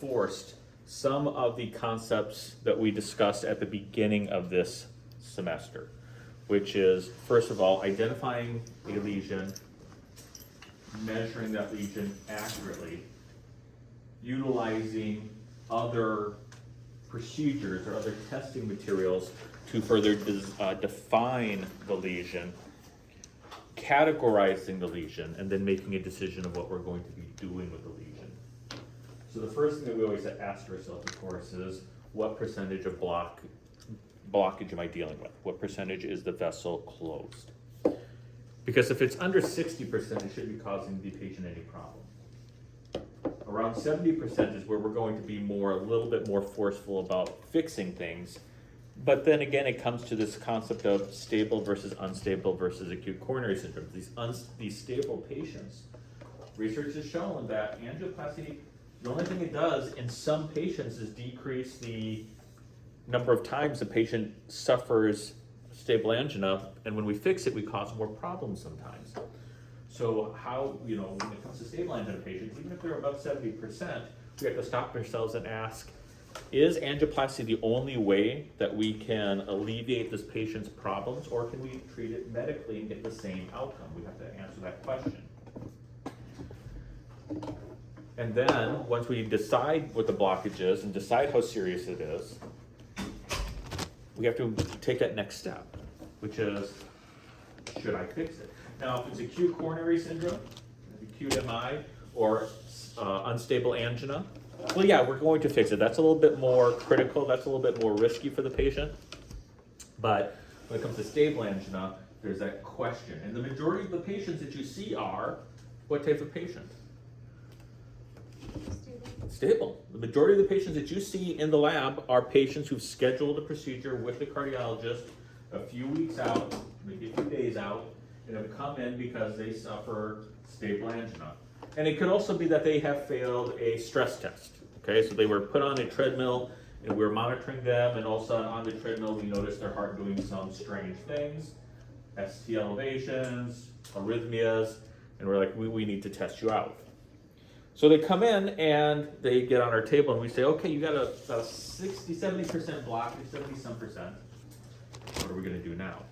reinforced some of the concepts that we discussed at the beginning of this semester, which is, first of all, identifying a lesion, measuring that lesion accurately, utilizing other procedures or other testing materials to further define the lesion, categorizing the lesion, and then making a decision of what we're going to be doing with the lesion. So the first thing that we always ask ourselves, of course, is what percentage of blockage am I dealing with? What percentage is the vessel closed? Because if it's under 60%, it should be causing the patient any problem. Around 70% is where we're going to be a little bit more forceful about fixing things. But then again, it comes to this concept of stable versus unstable versus acute coronary syndrome. These stable patients, research has shown that angioplasty, the only thing it does in some patients is decrease the number of times the patient suffers stable angina, and when we fix it, we cause more problems sometimes. So when it comes to stable angina patients, even if they're above 70%, we have to stop ourselves and ask, is angioplasty the only way that we can alleviate this patient's problems, or can we treat it medically and get the same outcome? We have to answer that question. And then, once we decide what the blockage is and decide how serious it is, we have to take that next step, which is, should I fix it? Now, if it's acute coronary syndrome, acute MI, or unstable angina, well, yeah, we're going to fix it. That's a little bit more critical. That's a little bit more risky for the patient. But when it comes to stable angina, there's that question. And the majority of the patients that you see are what type of patient? Stable. The majority of the patients that you see in the lab are patients who've scheduled a procedure with the cardiologist a few weeks out, maybe a few days out, and have come in because they suffer stable angina. And it could also be that they have failed a stress test. Okay, so they were put on a treadmill and we were monitoring them, and all of a sudden on the treadmill we noticed their heart doing some strange things, ST elevations, arrhythmias, and we're like, we need to test you out. So they come in and they get on our table and we say, okay, you got a 60-70% blockage, 70-some percent. What are we going to do now?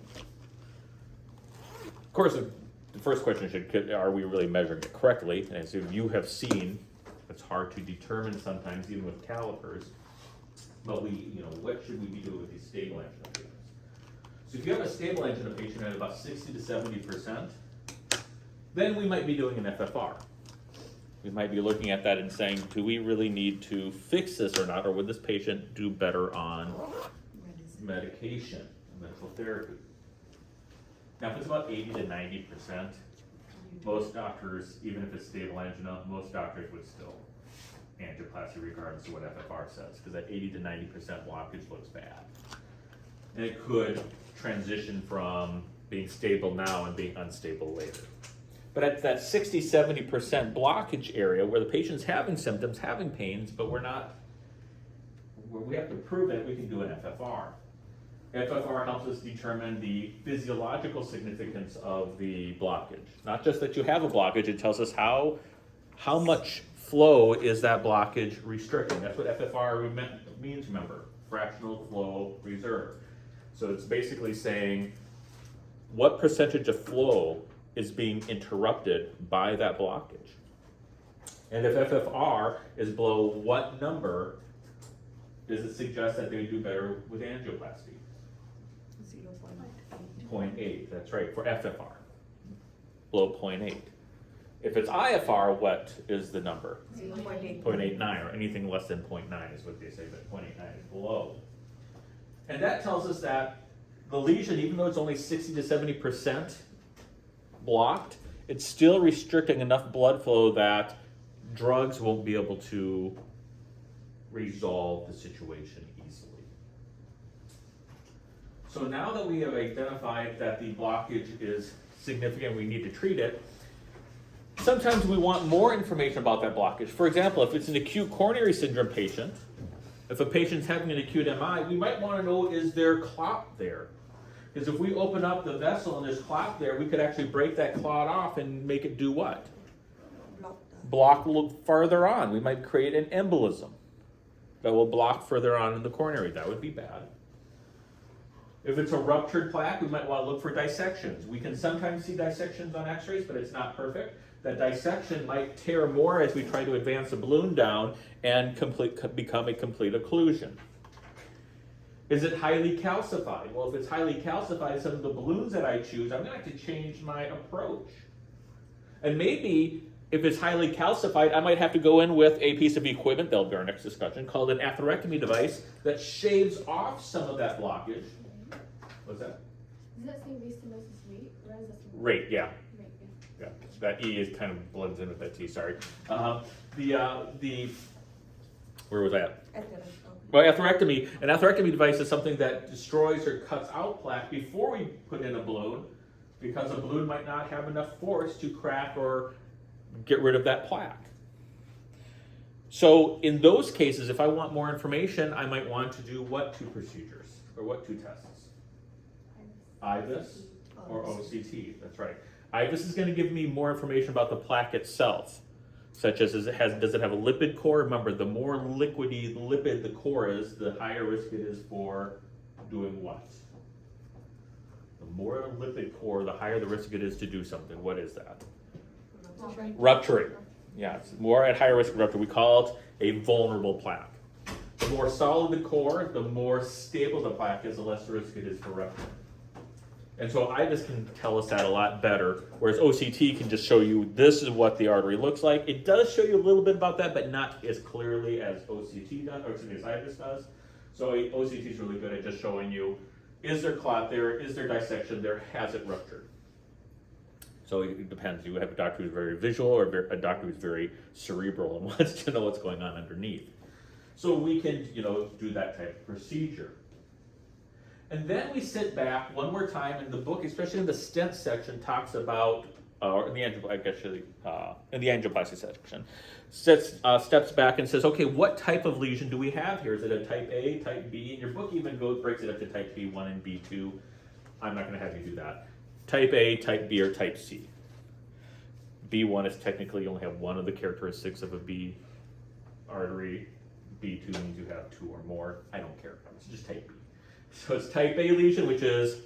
Of course, the first question are we really measuring it correctly? And as you have seen, it's hard to determine sometimes, even with calipers. But what should we be doing with these stable angina patients? So if you have a stable angina patient at about 60 to 70%, then we might be doing an FFR. We might be looking at that and saying, do we really need to fix this or not? Or would this patient do better on medication, medical therapy? Now, if it's about 80 to 90%, most doctors, even if it's stable angina, most doctors would still angioplasty regardless of what FFR says, because that 80 to 90% blockage looks bad. And it could transition from being stable now and being unstable later. But at that 60-70% blockage area where the patient's having symptoms, having pains, but we have to prove it, we can do an FFR. FFR helps us determine the physiological significance of the blockage. Not just that you have a blockage, it tells us how much flow is that blockage restricting. That's what FFR means, remember, fractional flow reserve. So it's basically saying what percentage of flow is being interrupted by that blockage. And if FFR is below what number, does it suggest that they do better with angioplasty? 0.8, that's right, for FFR, below 0.8. If it's IFR, what is the number? 0.89, or anything less than 0.9 is what they say, but 0.89 is below. And that tells us that the lesion, even though it's only 60 to 70% blocked, it's still restricting enough blood flow that drugs won't be able to resolve the situation easily. So now that we have identified that the blockage is significant, we need to treat it, sometimes we want more information about that blockage. For example, if it's an acute coronary syndrome patient, if a patient's having an acute MI, we might want to know, is there clot there? Because if we open up the vessel and there's clot there, we could actually break that clot off and make it do what? Block farther on. We might create an embolism. that will block further on in the coronary. That would be bad. If it's a ruptured plaque, we might want to look for dissections. We can sometimes see dissections on x-rays, but it's not perfect. That dissection might tear more as we try to advance the balloon down and become a complete occlusion. Is it highly calcified? Well, if it's highly calcified, some of the balloons that I choose, I'm going to have to change my approach. And maybe if it's highly calcified, I might have to go in with a piece of equipment, that'll be our next discussion, called an atherectomy device that shaves off some of that blockage. What's that? Is that same base stenosis rate? Or is that Rate, yeah. Rate, Yeah, that E is kind of blends in with that T, sorry. Where was I at? Well, atherectomy. An atherectomy device is something that destroys or cuts out plaque before we put in a balloon, because a balloon might not have enough force to crack or get rid of that plaque. So in those cases, if I want more information, I might want to do what two procedures or what two tests? IVUS or OCT, that's right. IVUS is going to give me more information about the plaque itself, such as does it have a lipid core? Remember, the more liquidy lipid the core is, the higher risk it is for doing what? The more lipid core, the higher the risk it is to do something. What is that? Rupturing. Yeah, it's more at higher risk of rupture. We call it a vulnerable plaque. The more solid the core, the more stable the plaque is, the less risk it is for rupture. And so IVUS can tell us that a lot better, whereas OCT can just show you this is what the artery looks like. It does show you a little bit about that, but not as clearly as OCT does, or excuse me, as IVUS does. So OCT is really good at just showing you, is there clot there, is there dissection there, has it ruptured? So it depends. You have a doctor who's very visual or a doctor who's very cerebral and wants to know what's going on underneath. So we can, do that type of procedure. And then we sit back one more time, and the book, especially in the stent section, talks about, or in the angioplasty section, steps back and says, okay, what type of lesion do we have here? Is it a type A, type B? And your book even breaks it up to type B1 and B2. I'm not going to have you do that. Type A, type B, or type C. B1 is technically you only have one of the characteristics of a B artery. B2 means you have two or more. I don't care. It's just type B. So it's type A lesion, which is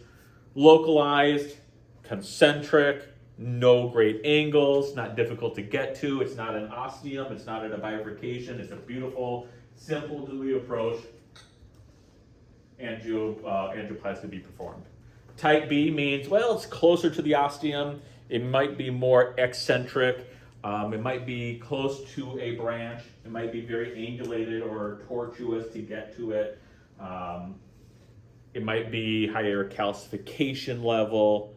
localized, concentric, no great angles, not difficult to get to. It's not an ostium. It's not at a bifurcation. It's a beautiful, simple to the approach. Angioplasty to be performed. Type B means, well, it's closer to the ostium. It might be more eccentric. It might be close to a branch. It might be very angulated or tortuous to get to it. It might be higher calcification level.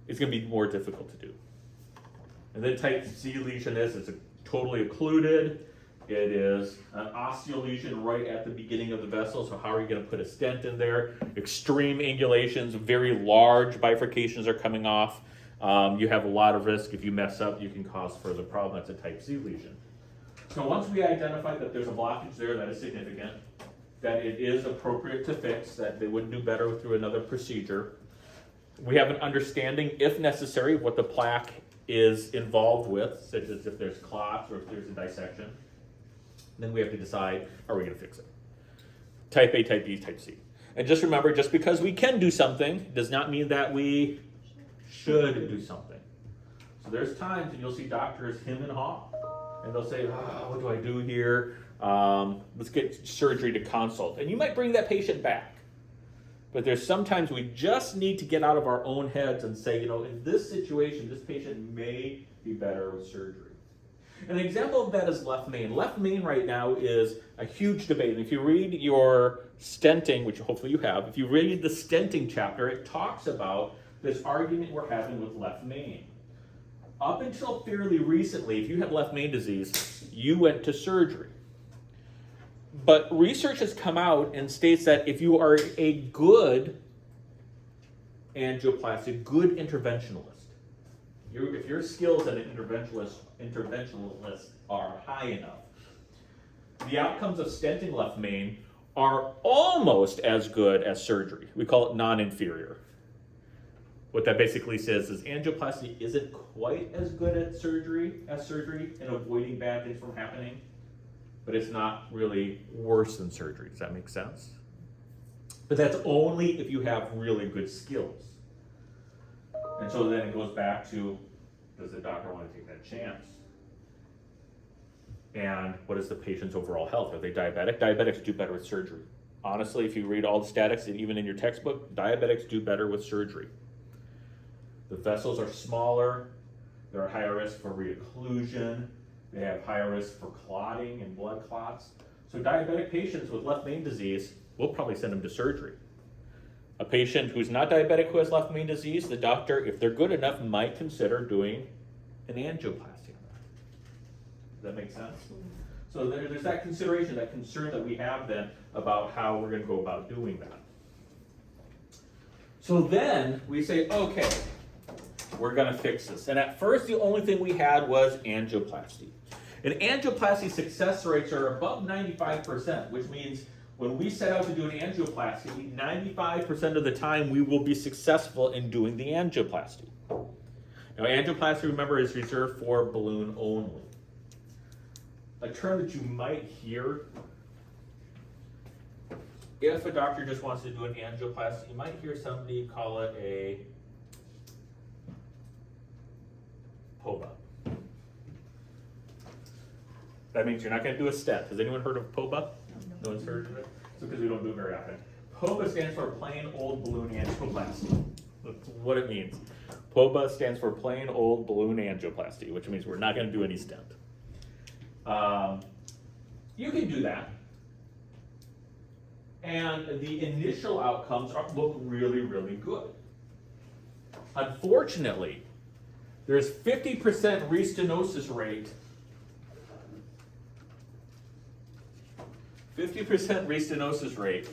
It's going to be more difficult to do. And then type C lesion it's totally occluded. It is an osteal lesion right at the beginning of the vessel. So how are you going to put a stent in there? Extreme angulations, very large bifurcations are coming off. You have a lot of risk. If you mess up, you can cause further problem. That's a type C lesion. So once we identify that there's a blockage there that is significant, that it is appropriate to fix, that they would do better through another procedure, we have an understanding, if necessary, of what the plaque is involved with, such as if there's clots or if there's a dissection. Then we have to decide, are we going to fix it? Type A, type B, type C. And just remember, just because we can do something does not mean that we should do something. So there's times when you'll see doctors hem and haw, and they'll say, what do I do here? Let's get surgery to consult. And you might bring that patient back. But there's sometimes we just need to get out of our own heads and say, in this situation, this patient may be better with surgery. An example of that is left main. Left main right now is a huge debate. And if you read your stenting, which hopefully you have, if you read the stenting chapter, it talks about this argument we're having with left main. Up until fairly recently, if you had left main disease, you went to surgery. But research has come out and states that if you are a good angioplasty, good interventionalist, if your skills as an interventionalist are high enough, the outcomes of stenting left main are almost as good as surgery. We call it non-inferior. What that basically says is angioplasty isn't quite as good at surgery in avoiding bad things from happening, but it's not really worse than surgery. Does that make sense? But that's only if you have really good skills. And so then it goes back to, does the doctor want to take that chance? And what is the patient's overall health? Are they diabetic? Diabetics do better with surgery. Honestly, if you read all the statistics, and even in your textbook, diabetics do better with surgery. The vessels are smaller, they're at higher risk for reocclusion, they have higher risk for clotting and blood clots. So diabetic patients with left main disease, we'll probably send them to surgery. A patient who's not diabetic who has left main disease, the doctor, if they're good enough, might consider doing an angioplasty. Does that make sense? So there's that consideration, that concern that we have then about how we're going to go about doing that. So then we say, okay, we're going to fix this. And at first, the only thing we had was angioplasty. And angioplasty success rates are above 95%, which means when we set out to do an angioplasty, 95% of the time we will be successful in doing the angioplasty. Now, angioplasty, remember, is reserved for balloon only. A term that you might hear, if a doctor just wants to do an angioplasty, you might hear somebody call it a POBA. That means you're not going to do a stent. Has anyone heard of POBA? No one's heard of it? It's because we don't do it very often. POBA stands for plain old balloon angioplasty. That's what it means. POBA stands for plain old balloon angioplasty, which means we're not going to do any stent. You can do that. And the initial outcomes look really, really good. Unfortunately, there's 50% restenosis rate. 50% restenosis rate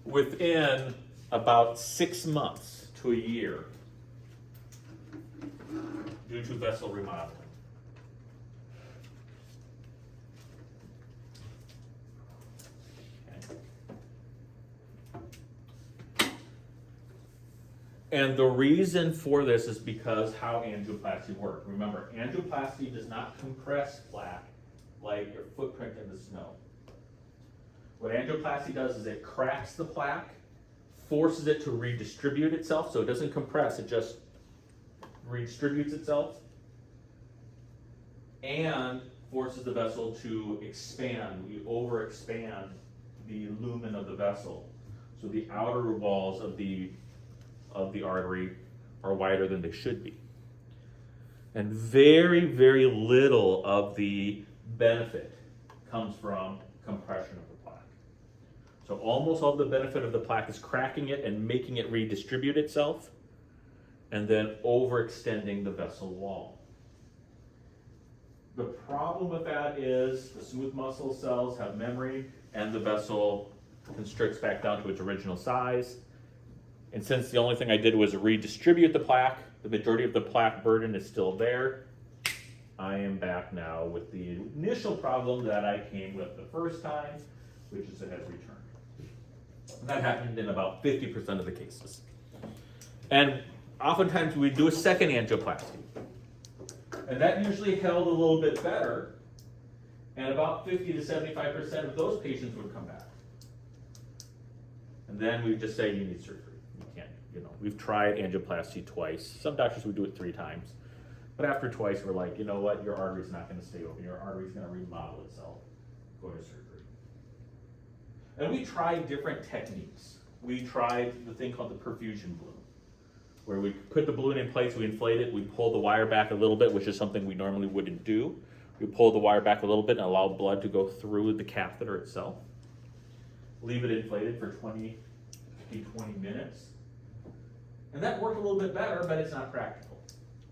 within about 6 months to a year due to vessel remodeling. And the reason for this is because how angioplasty works. Remember, angioplasty does not compress plaque like your footprint in the snow. What angioplasty does is it cracks the plaque, forces it to redistribute itself, so it doesn't compress, it just redistributes itself, and forces the vessel to expand. We overexpand the lumen of the vessel. So the outer walls of the artery are wider than they should be. And very, very little of the benefit comes from compression of the plaque. So almost all the benefit of the plaque is cracking it and making it redistribute itself, and then overextending the vessel wall. The problem with that is the smooth muscle cells have memory, and the vessel constricts back down to its original size. And since the only thing I did was redistribute the plaque, the majority of the plaque burden is still there. I am back now with the initial problem that I came with the first time, which is it has returned. That happened in about 50% of the cases. And oftentimes we do a second angioplasty. And that usually held a little bit better, and about 50 to 75% of those patients would come back. And then we just say you need surgery. You can't, we've tried angioplasty twice. Some doctors would do it 3 times. But after twice, we're like, you know what, your artery's not going to stay open. Your artery's going to remodel itself. Go to surgery. And we tried different techniques. We tried the thing called the perfusion balloon, where we put the balloon in place, we inflate it, we pull the wire back a little bit, which is something we normally wouldn't do. We pull the wire back a little bit and allow blood to go through the catheter itself. Leave it inflated for 20 minutes. And that worked a little bit better, but it's not practical.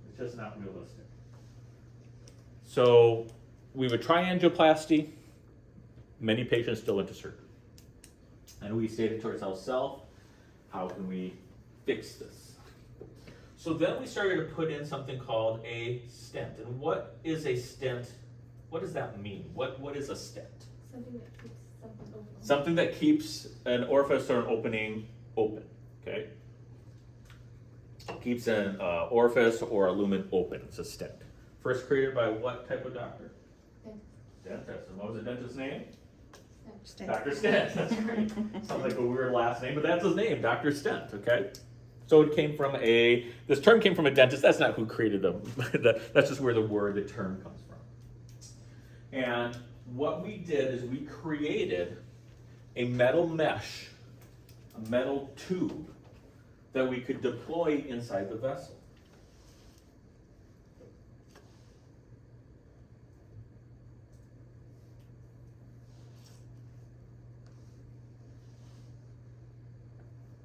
It's just not realistic. So we would try angioplasty. Many patients still went to surgery. And we stated to ourselves, how can we fix this? So then we started to put in something called a stent. And what is a stent? What does that mean? What is a stent? Something that keeps something open. Something that keeps an orifice or an opening open, okay? Keeps an orifice or a lumen open. It's a stent. First created by what type of doctor? Dentist. Dentist. And what was the dentist's name? Step. Dr. Stent. That's great. Sounds like a weird last name, but that's his name, Dr. Stent, okay? So it came from this term came from a dentist. That's not who created them. That's just where the term comes from. And what we did is we created a metal mesh, a metal tube that we could deploy inside the vessel.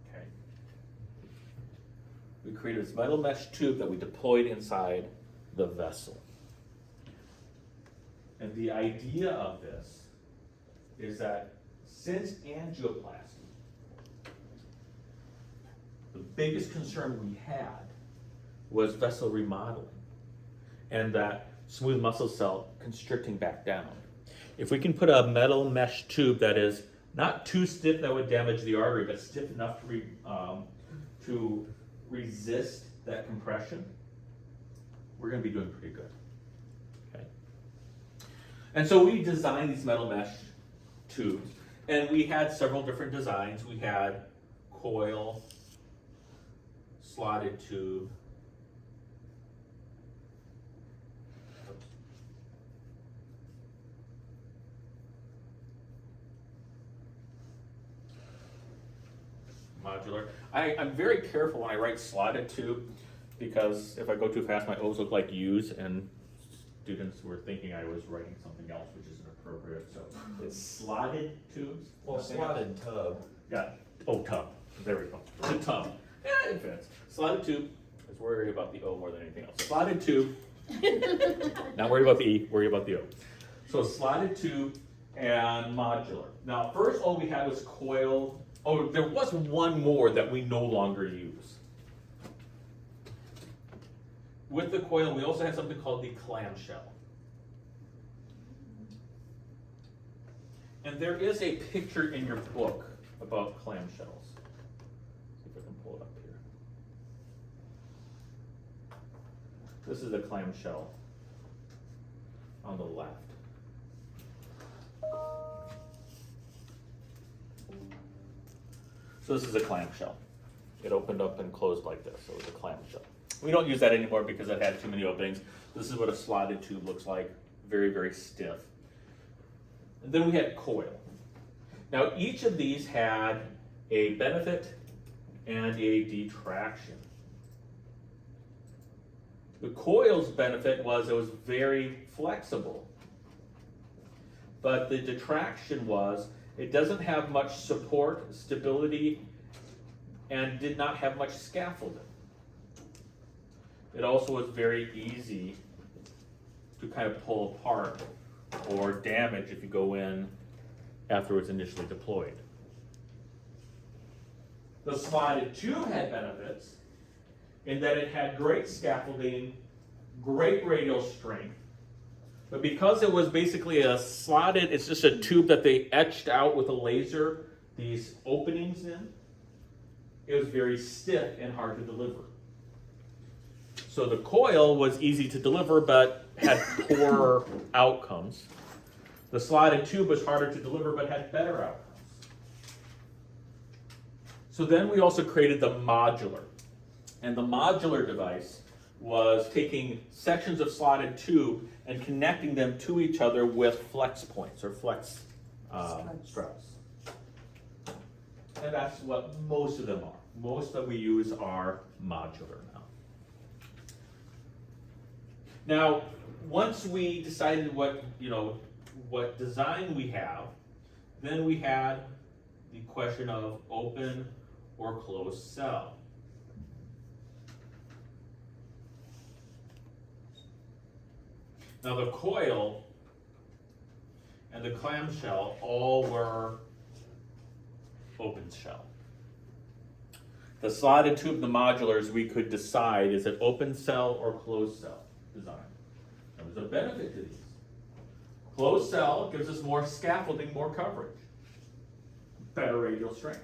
Okay. We created this metal mesh tube that we deployed inside the vessel. And the idea of this is that since angioplasty, the biggest concern we had was vessel remodeling and that smooth muscle cell constricting back down. If we can put a metal mesh tube that is not too stiff that would damage the artery, but stiff enough to resist that compression, we're going to be doing pretty good. Okay. And so we designed these metal mesh tubes, and we had several different designs. We had coil, slotted tube, modular. I'm very careful when I write slotted tube because if I go too fast, my O's look like U's, and students were thinking I was writing something else, which isn't appropriate. So it's slotted tubes. Well, slotted tub. Yeah. Oh, tub. There we go. The tub. Yeah, it fits. Slotted tube. I was worried about the O more than anything else. Slotted tube. Not worried about the E. Worried about the O. So slotted tube and modular. Now, first all we had was coiled. Oh, there was one more that we no longer use. With the coil, we also had something called the clamshell. And there is a picture in your book about clamshells. See if I can pull it up here. This is a clamshell on the left. So this is a clamshell. It opened up and closed like this, so it was a clamshell. We don't use that anymore because it had too many openings. This is what a slotted tube looks like, very, very stiff. And then we had coil. Now each of these had a benefit and a detraction. The coil's benefit was it was very flexible, but the detraction was it doesn't have much support, stability, and did not have much scaffolding. It also was very easy to kind of pull apart or damage if you go in after it was initially deployed. The slotted tube had benefits in that it had great scaffolding, great radial strength, but because it was basically a slotted, it's just a tube that they etched out with a laser, these openings in, it was very stiff and hard to deliver. So the coil was easy to deliver, but had poorer outcomes. The slotted tube was harder to deliver, but had better outcomes. So then we also created the modular. And the modular device was taking sections of slotted tube and connecting them to each other with flex points or flex struts. And that's what most of them are. Most that we use are modular now. Now, once we decided what design we have, then we had the question of open or closed cell. Now the coil and the clamshell all were open shell. The slotted tube, the modulars, we could decide is it open cell or closed cell design. Now there's a benefit to these. Closed cell gives us more scaffolding, more coverage, better radial strength.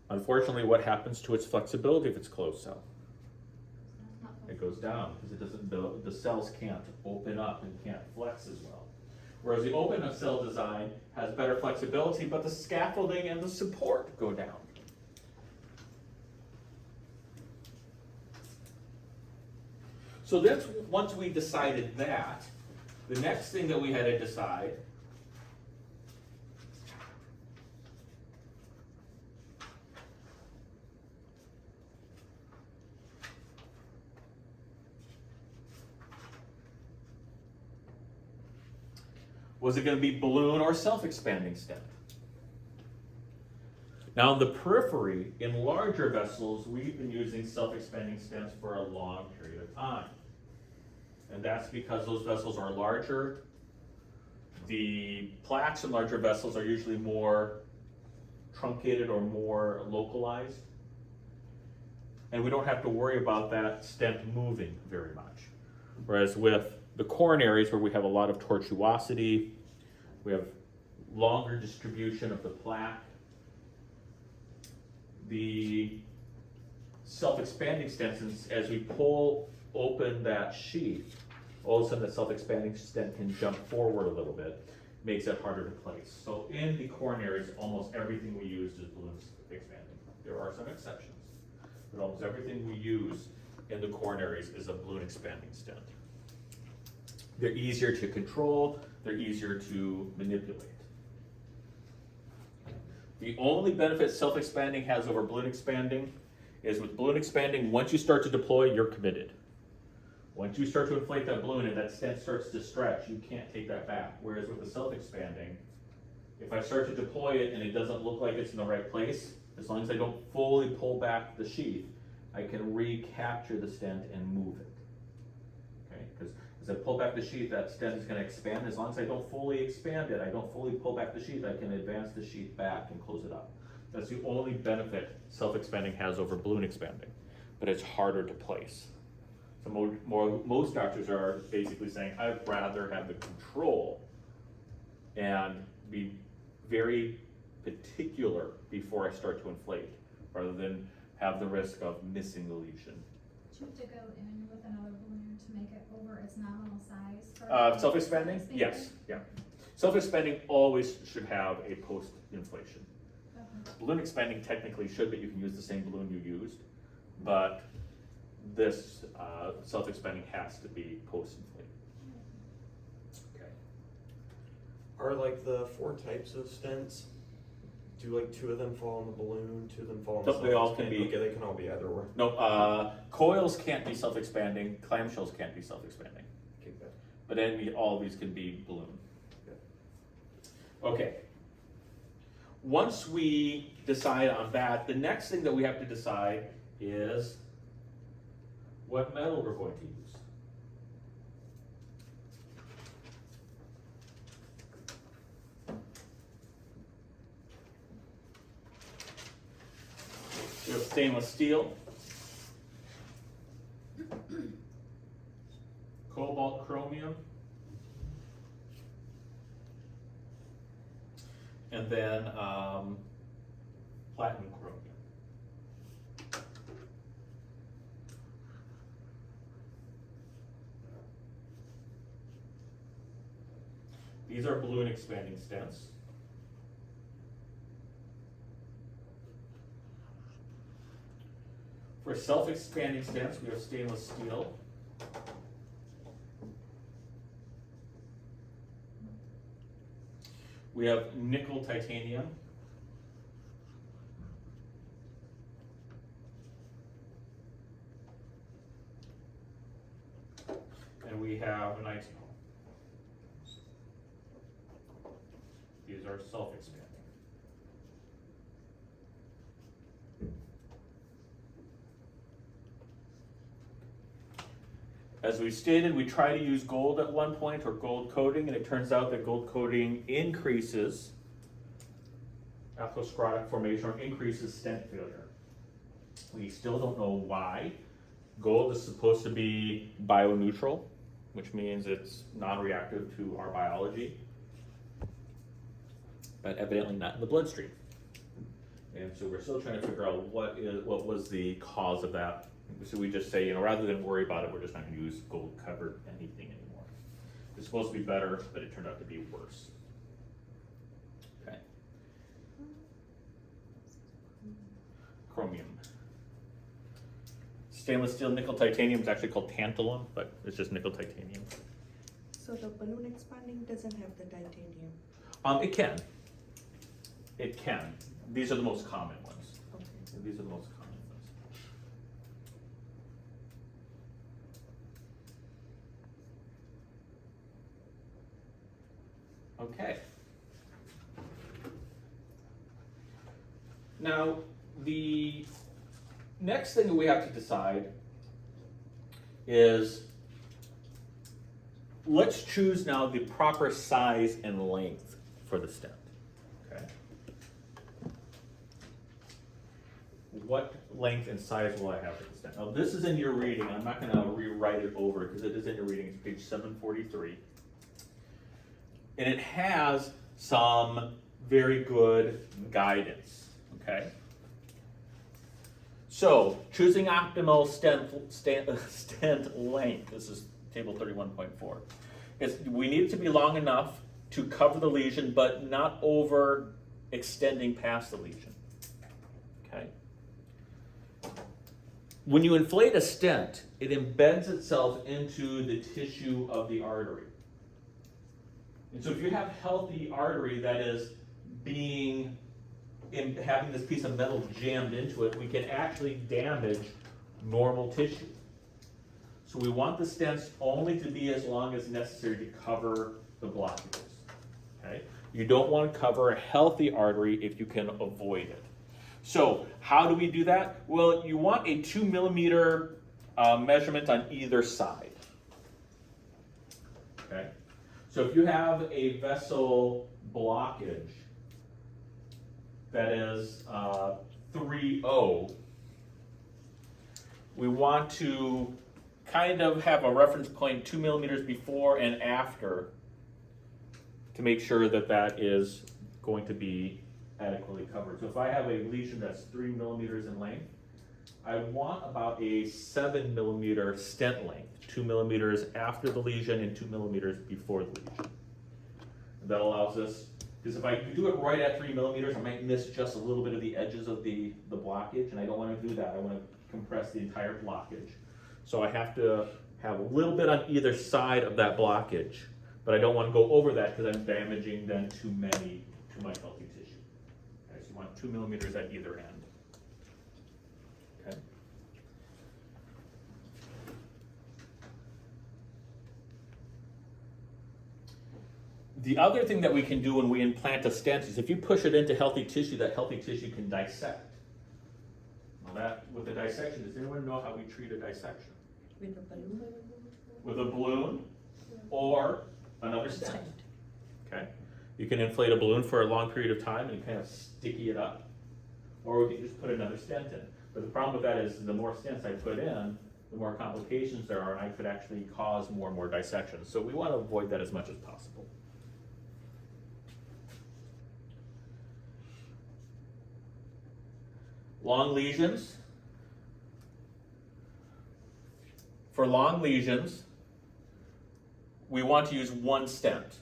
Unfortunately, what happens to its flexibility if it's closed cell? It goes down because it doesn't. The cells can't open up and can't flex as well. Whereas the open cell design has better flexibility, but the scaffolding and the support go down. So that's, once we decided that, the next thing that we had to decide was it going to be balloon or self-expanding stent? Now in the periphery, in larger vessels, we've been using self-expanding stents for a long period of time. And that's because those vessels are larger. The plaques in larger vessels are usually more truncated or more localized. And we don't have to worry about that stent moving very much. Whereas with the coronaries, where we have a lot of tortuosity, we have longer distribution of the plaque, the self-expanding stents, as we pull open that sheath, all of a sudden the self-expanding stent can jump forward a little bit, makes it harder to place. So in the coronaries, almost everything we use is balloon expanding. There are some exceptions, but almost everything we use in the coronaries is a balloon expanding stent. They're easier to control, they're easier to manipulate. The only benefit self-expanding has over balloon expanding is with balloon expanding, once you start to deploy, you're committed. Once you start to inflate that balloon and that stent starts to stretch, you can't take that back. Whereas with the self-expanding, if I start to deploy it and it doesn't look like it's in the right place, as long as I don't fully pull back the sheath, I can recapture the stent and move it. Okay, because as I pull back the sheath, that stent is going to expand. As long as I don't fully expand it, I don't fully pull back the sheath, I can advance the sheath back and close it up. That's the only benefit self-expanding has over balloon expanding, but it's harder to place. So most doctors are basically saying, I'd rather have the control and be very particular before I start to inflate, rather than have the risk of missing the lesion. Do you have to go in with another balloon to make it over its nominal size? For Self-expanding? Yes, yeah. Self-expanding always should have a post-inflation. Okay. Balloon expanding technically should, but you can use the same balloon you used, but this self-expanding has to be post-inflated. Okay. Are like the 4 types of stents, do like 2 of them fall in the balloon, 2 of them fall in the They all can be. Okay, they can all be either or. No, coils can't be self-expanding, clamshells can't be self-expanding. Okay, good. But then all of these can be balloon. Okay. Once we decide on that, the next thing that we have to decide is what metal we're going to use. We have stainless steel, cobalt chromium, and then platinum chromium. These are balloon expanding stents. For self-expanding stents, we have stainless steel. We have nickel titanium. And we have an isopone. These are self-expanding. As we stated, we try to use gold at one point, or gold coating, and it turns out that gold coating increases atherosclerotic formation or increases stent failure. We still don't know why. Gold is supposed to be bioneutral, which means it's non-reactive to our biology, but evidently not in the bloodstream. And so we're still trying to figure out what was the cause of that. So we just say, rather than worry about it, we're just not going to use gold covered anything anymore. It's supposed to be better, but it turned out to be worse. Okay. Chromium. Stainless steel, nickel, titanium is actually called tantalum, but it's just nickel titanium. So the balloon expanding doesn't have the titanium. It can. It can. These are the most common ones. Okay. These are the most common ones. Okay. Now, the next thing that we have to decide is, let's choose now the proper size and length for the stent. Okay. What length and size will I have for the stent? Now, this is in your reading. I'm not going to rewrite it over because it is in your reading. It's page 743. And it has some very good guidance. Okay. So, choosing optimal stent length. This is table 31.4. We need it to be long enough to cover the lesion, but not over extending past the lesion. Okay. When you inflate a stent, it embeds itself into the tissue of the artery. And so if you have healthy artery that is having this piece of metal jammed into it, we can actually damage normal tissue. So we want the stents only to be as long as necessary to cover the blockages. Okay? You don't want to cover a healthy artery if you can avoid it. So how do we do that? Well, you want a 2 millimeter measurement on either side. Okay? So if you have a vessel blockage that is 3O, we want to kind of have a reference point 2 millimeters before and after to make sure that that is going to be adequately covered. So if I have a lesion that's 3 millimeters in length, I want about a 7 millimeter stent length, 2 millimeters after the lesion and 2 millimeters before the lesion. And that allows us, because if I do it right at 3 millimeters, I might miss just a little bit of the edges of the blockage, and I don't want to do that. I want to compress the entire blockage. So I have to have a little bit on either side of that blockage, but I don't want to go over that because I'm damaging then too my healthy tissue. Okay, so you want 2 millimeters at either end. Okay. The other thing that we can do when we implant a stent is if you push it into healthy tissue, that healthy tissue can dissect. Now that, with the dissection, does anyone know how we treat a dissection? With the balloon? With a balloon or another stent. Okay? You can inflate a balloon for a long period of time and kind of sticky it up. Or we can just put another stent in. But the problem with that is the more stents I put in, the more complications there are, and I could actually cause more and more dissections. So we want to avoid that as much as possible. Long lesions. For long lesions, we want to use one stent.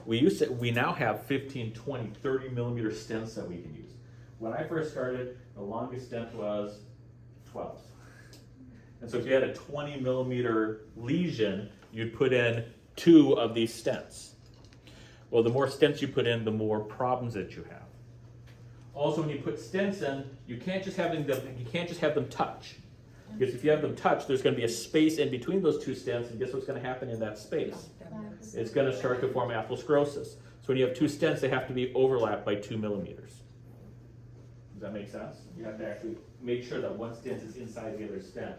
We now have 15, 20, 30 millimeter stents that we can use. When I first started, the longest stent was 12. And so if you had a 20 millimeter lesion, you'd put in 2 of these stents. Well, the more stents you put in, the more problems that you have. Also, when you put stents in, you can't just have them touch. Because if you have them touch, there's going to be a space in between those 2 stents, and guess what's going to happen in that space? It's going to start to form atherosclerosis. So when you have 2 stents, they have to be overlapped by 2 millimeters. Does that make sense? You have to actually make sure that one stent is inside the other stent,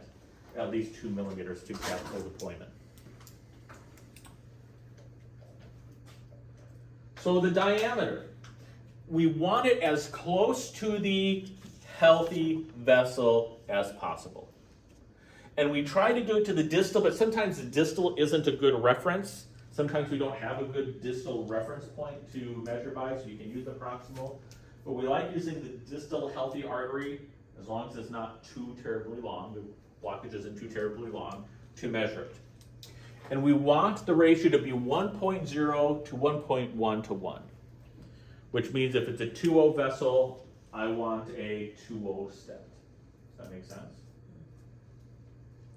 at least 2 millimeters to have full deployment. So the diameter. We want it as close to the healthy vessel as possible. And we try to do it to the distal, but sometimes the distal isn't a good reference. Sometimes we don't have a good distal reference point to measure by, so you can use the proximal. But we like using the distal healthy artery, as long as it's not too terribly long, the blockage isn't too terribly long, to measure it. And we want the ratio to be 1.0 to 1.1 to 1. Which means if it's a 2O vessel, I want a 2O stent. Does that make sense?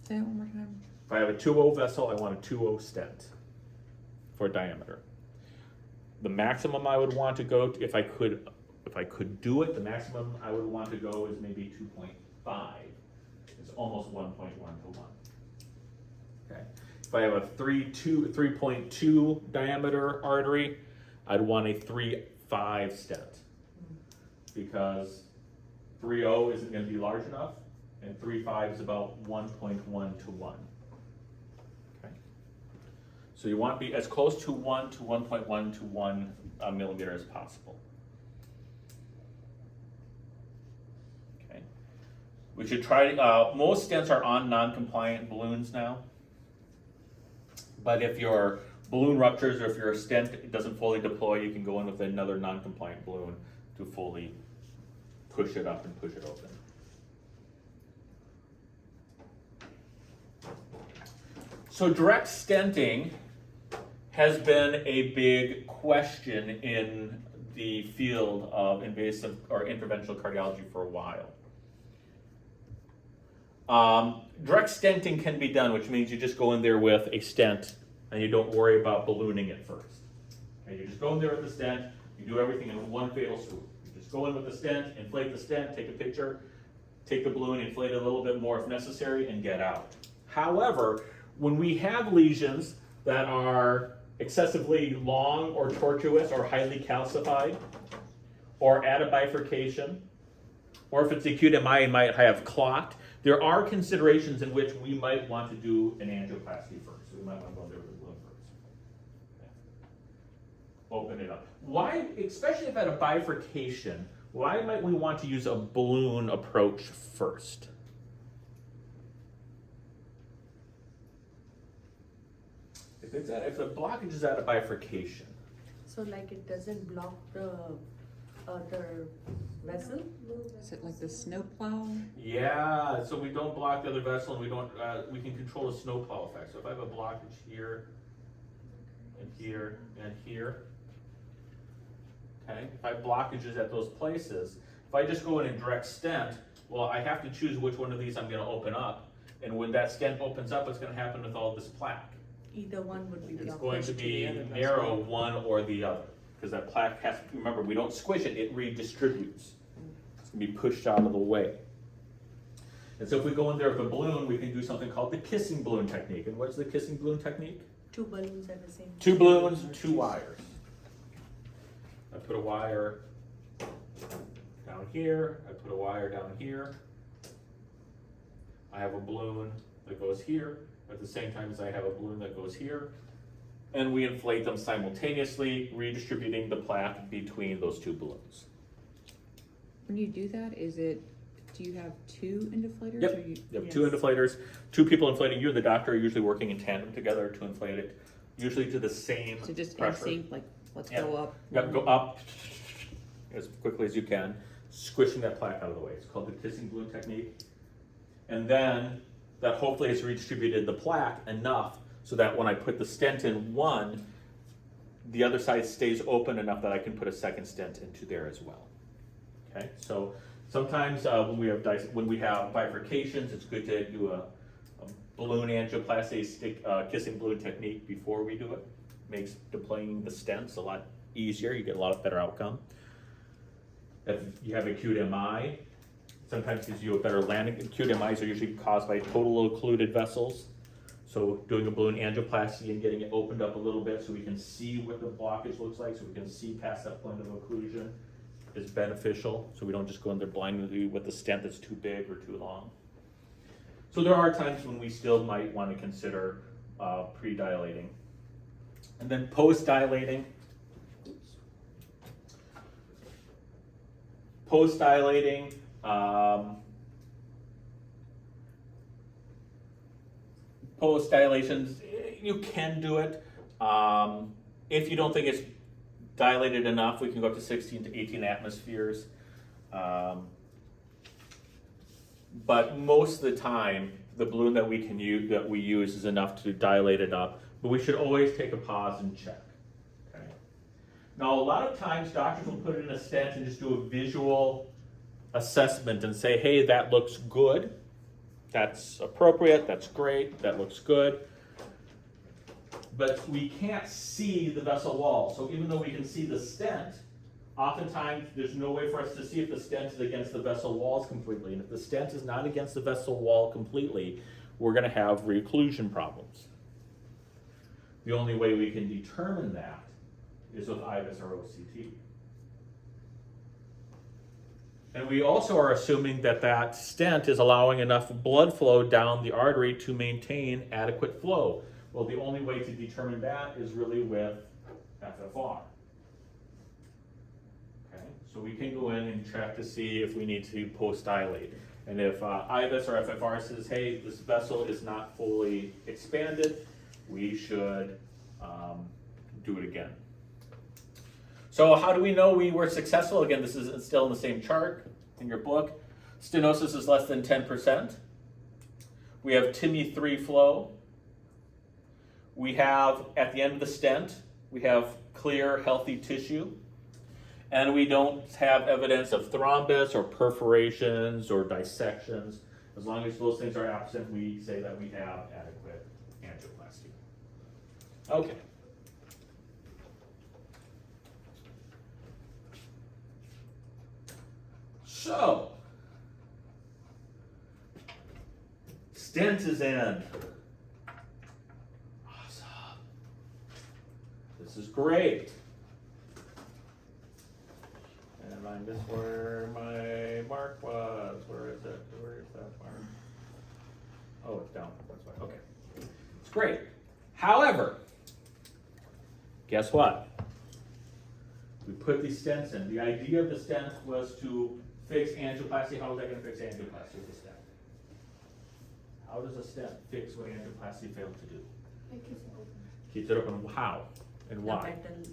Say it one more time. If I have a 2O vessel, I want a 2O stent for diameter. The maximum I would want to go to, if I could do it, the maximum I would want to go is maybe 2.5. It's almost 1.1 to 1. Okay. If I have a 3.2 diameter artery, I'd want a 3.5 stent because 3.0 isn't going to be large enough, and 3.5 is about 1.1 to 1. Okay. So you want to be as close to 1 to 1.1 to 1 millimeter as possible. Okay. We should try. Most stents are on non-compliant balloons now. But if your balloon ruptures or if your stent doesn't fully deploy, you can go in with another non-compliant balloon to fully push it up and push it open. So direct stenting has been a big question in the field of invasive or interventional cardiology for a while. Direct stenting can be done, which means you just go in there with a stent and you don't worry about ballooning it first. Okay, you just go in there with the stent, you do everything in one fatal swoop. You just go in with the stent, inflate the stent, take a picture, take the balloon, inflate it a little bit more if necessary, and get out. However, when we have lesions that are excessively long or tortuous or highly calcified, or at a bifurcation, or if it's acute MI and might have clot, there are considerations in which we might want to do an angioplasty first. So we might want to go there with the balloon first. Okay. Open it up. Why, especially if at a bifurcation, why might we want to use a balloon approach first? If the blockage is at a bifurcation. So like it doesn't block the other vessel? Is it like the snowplow? Yeah, so we don't block the other vessel, and we don't. We can control the snowplow effect. So if I have a blockage here, and here, and here, okay. If I have blockages at those places, if I just go in and direct stent, well, I have to choose which one of these I'm going to open up, and when that stent opens up, what's going to happen with all this plaque? Either one would be It's blocked going to the be other vessel. narrow one or the other, because that plaque has to, remember, we don't squish it, it redistributes. It's going to be pushed out of the way. And so if we go in there with a balloon, we can do something called the kissing balloon technique. And what's the kissing balloon technique? Two balloons at the same time. 2 balloons, 2 wires. I put a wire down here, I put a wire down here. I have a balloon that goes here, at the same time as I have a balloon that goes here. And we inflate them simultaneously, redistributing the plaque between those 2 balloons. When you do that, do you have 2 inflators? Yep. Or you, You have Yes. 2 inflators, 2 people inflating. You and the doctor are usually working in tandem together to inflate it, usually to the same so just in pressure. sync, like let's Yeah. go up. Yep, go up as quickly as you can, squishing that plaque out of the way. It's called the kissing balloon technique. And then that hopefully has redistributed the plaque enough so that when I put the stent in one, the other side stays open enough that I can put a second stent into there as well. Okay, so sometimes when we have bifurcations, it's good to do a balloon angioplasty kissing balloon technique before we do it. Makes deploying the stents a lot easier. You get a lot better outcome. If you have acute MI, sometimes gives you a better landing. Acute MIs are usually caused by total occluded vessels. So doing a balloon angioplasty and getting it opened up a little bit so we can see what the blockage looks like, so we can see past that point of occlusion, is beneficial. So we don't just go in there blindly with a stent that's too big or too long. So there are times when we still might want to consider pre-dilating. And then post-dilating. Post-dilating, post-dilations, you can do it. If you don't think it's dilated enough, we can go up to 16 to 18 atmospheres. But most of the time, the balloon that we can use, that we use, is enough to dilate it up, but we should always take a pause and check. Okay. Now, a lot of times doctors will put in a stent and just do a visual assessment and say, hey, that looks good, that's appropriate, that's great, that looks good. But we can't see the vessel wall. So even though we can see the stent, oftentimes there's no way for us to see if the stent is against the vessel walls completely. And if the stent is not against the vessel wall completely, we're going to have reocclusion problems. The only way we can determine that is with IVUS or OCT. And we also are assuming that that stent is allowing enough blood flow down the artery to maintain adequate flow. Well, the only way to determine that is really with FFR. Okay, so we can go in and check to see if we need to post-dilate. And if IVUS or FFR says, hey, this vessel is not fully expanded, we should do it again. So how do we know we were successful? Again, this is still in the same chart in your book. Stenosis is less than 10%. We have TIMI 3 flow. We have, at the end of the stent, we have clear, healthy tissue. And we don't have evidence of thrombus or perforations or dissections. As long as those things are absent, we say that we have adequate angioplasty. Okay. So, stent is in. Awesome. This is great. And I missed where my mark was. Where is it? Where is that mark? Oh, it's down. That's why. Okay. It's great. However, guess what? We put these stents in. The idea of the stent was to fix angioplasty. How is that going to fix angioplasty with a stent? How does a stent fix what angioplasty failed to do? It keeps it open. Keeps it open. How and why? The metal,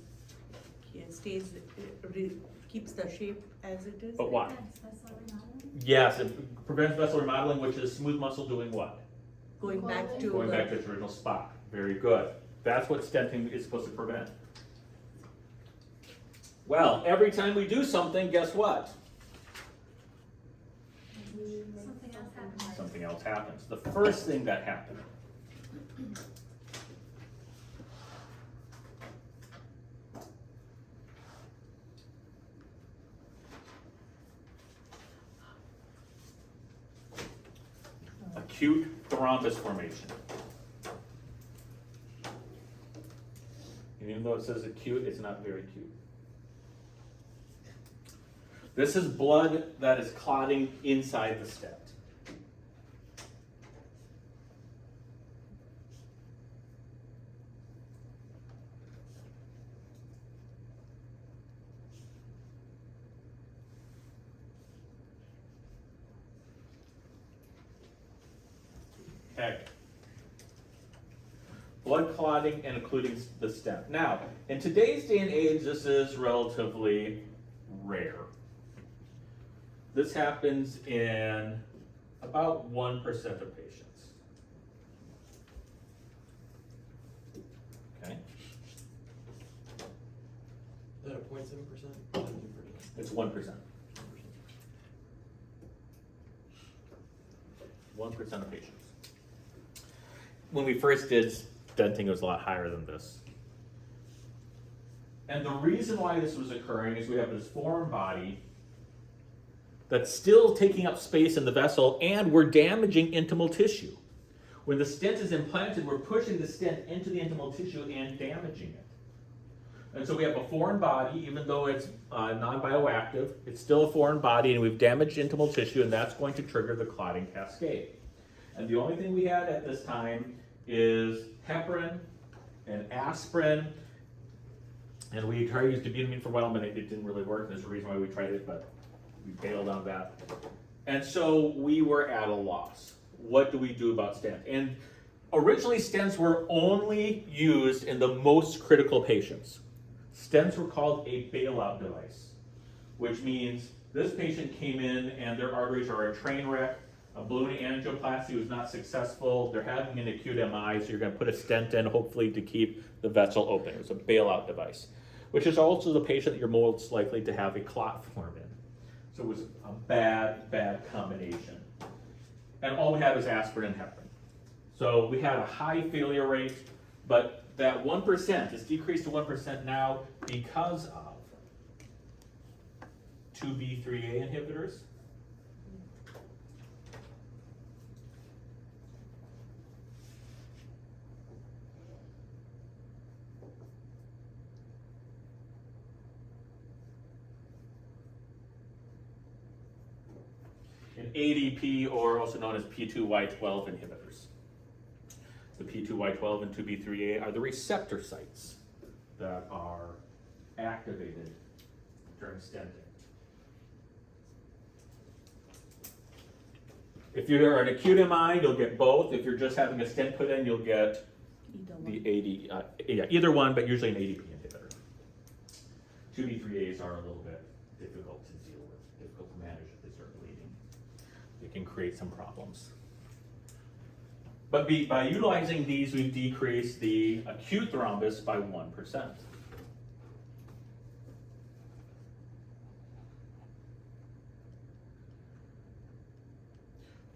yeah, stays, keeps the shape as it is. But why? That's vessel remodeling. Yes, it prevents vessel remodeling, which is smooth muscle doing what? Going back to Going the, back to its original spot. Very good. That's what stenting is supposed to prevent. Well, every time we do something, guess what? Something else happens. Something else happens. The first thing that happened acute thrombus formation. And even though it says acute, it's not very acute. This is blood that is clotting inside the stent. Okay. Blood clotting and including the stent. Now, in today's day and age, this is relatively rare. This happens in about 1% of patients. Okay? Is that a 0.7%? It's 1%. 1% of patients. When we first did stenting, it was a lot higher than this. And the reason why this was occurring is we have this foreign body that's still taking up space in the vessel, and we're damaging intimal tissue. When the stent is implanted, we're pushing the stent into the intimal tissue and damaging it. And so we have a foreign body, even though it's non-bioactive, it's still a foreign body, and we've damaged intimal tissue, and that's going to trigger the clotting cascade. And the only thing we had at this time is heparin and aspirin, and we tried to use dibutramine for a while, but it didn't really work. There's a reason why we tried it, but we bailed on that. And so we were at a loss. What do we do about stents? And originally stents were only used in the most critical patients. Stents were called a bailout device, which means this patient came in and their arteries are a train wreck. A balloon angioplasty was not successful. They're having an acute MI, so you're going to put a stent in, hopefully to keep the vessel open. It was a bailout device, which is also the patient that you're most likely to have a clot form in. So it was a bad combination. And all we had was aspirin and heparin. So we had a high failure rate, but that 1% is decreased to 1% now because of 2B3A inhibitors. And ADP, or also known as P2Y12 inhibitors. The P2Y12 and 2B3A are the receptor sites that are activated during stenting. If you're an acute MI, you'll get both. If you're just having a stent put in, you'll get either one, but usually an ADP inhibitor. 2B3As are a little bit difficult to deal with, difficult to manage if they start bleeding. It can create some problems. But by utilizing these, we've decreased the acute thrombus by 1%.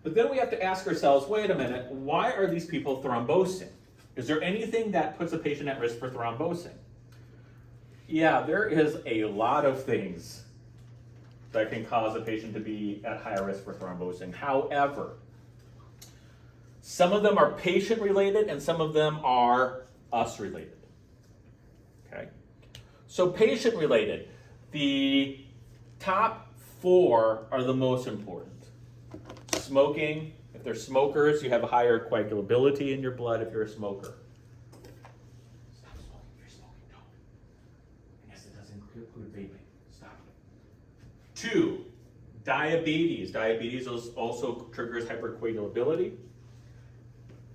But then we have to ask ourselves, wait a minute, why are these people thrombosing? Is there anything that puts a patient at risk for thrombosing? Yeah, there is a lot of things that can cause a patient to be at higher risk for thrombosing. However, some of them are patient-related and some of them are us-related. Okay? So patient-related, the top 4 are the most important. Smoking, if they're smokers, you have a higher coagulability in your blood if you're a smoker. Stop smoking if you're smoking, don't. I guess it doesn't include vaping. Stop it. 2, diabetes. Diabetes also triggers hypercoagulability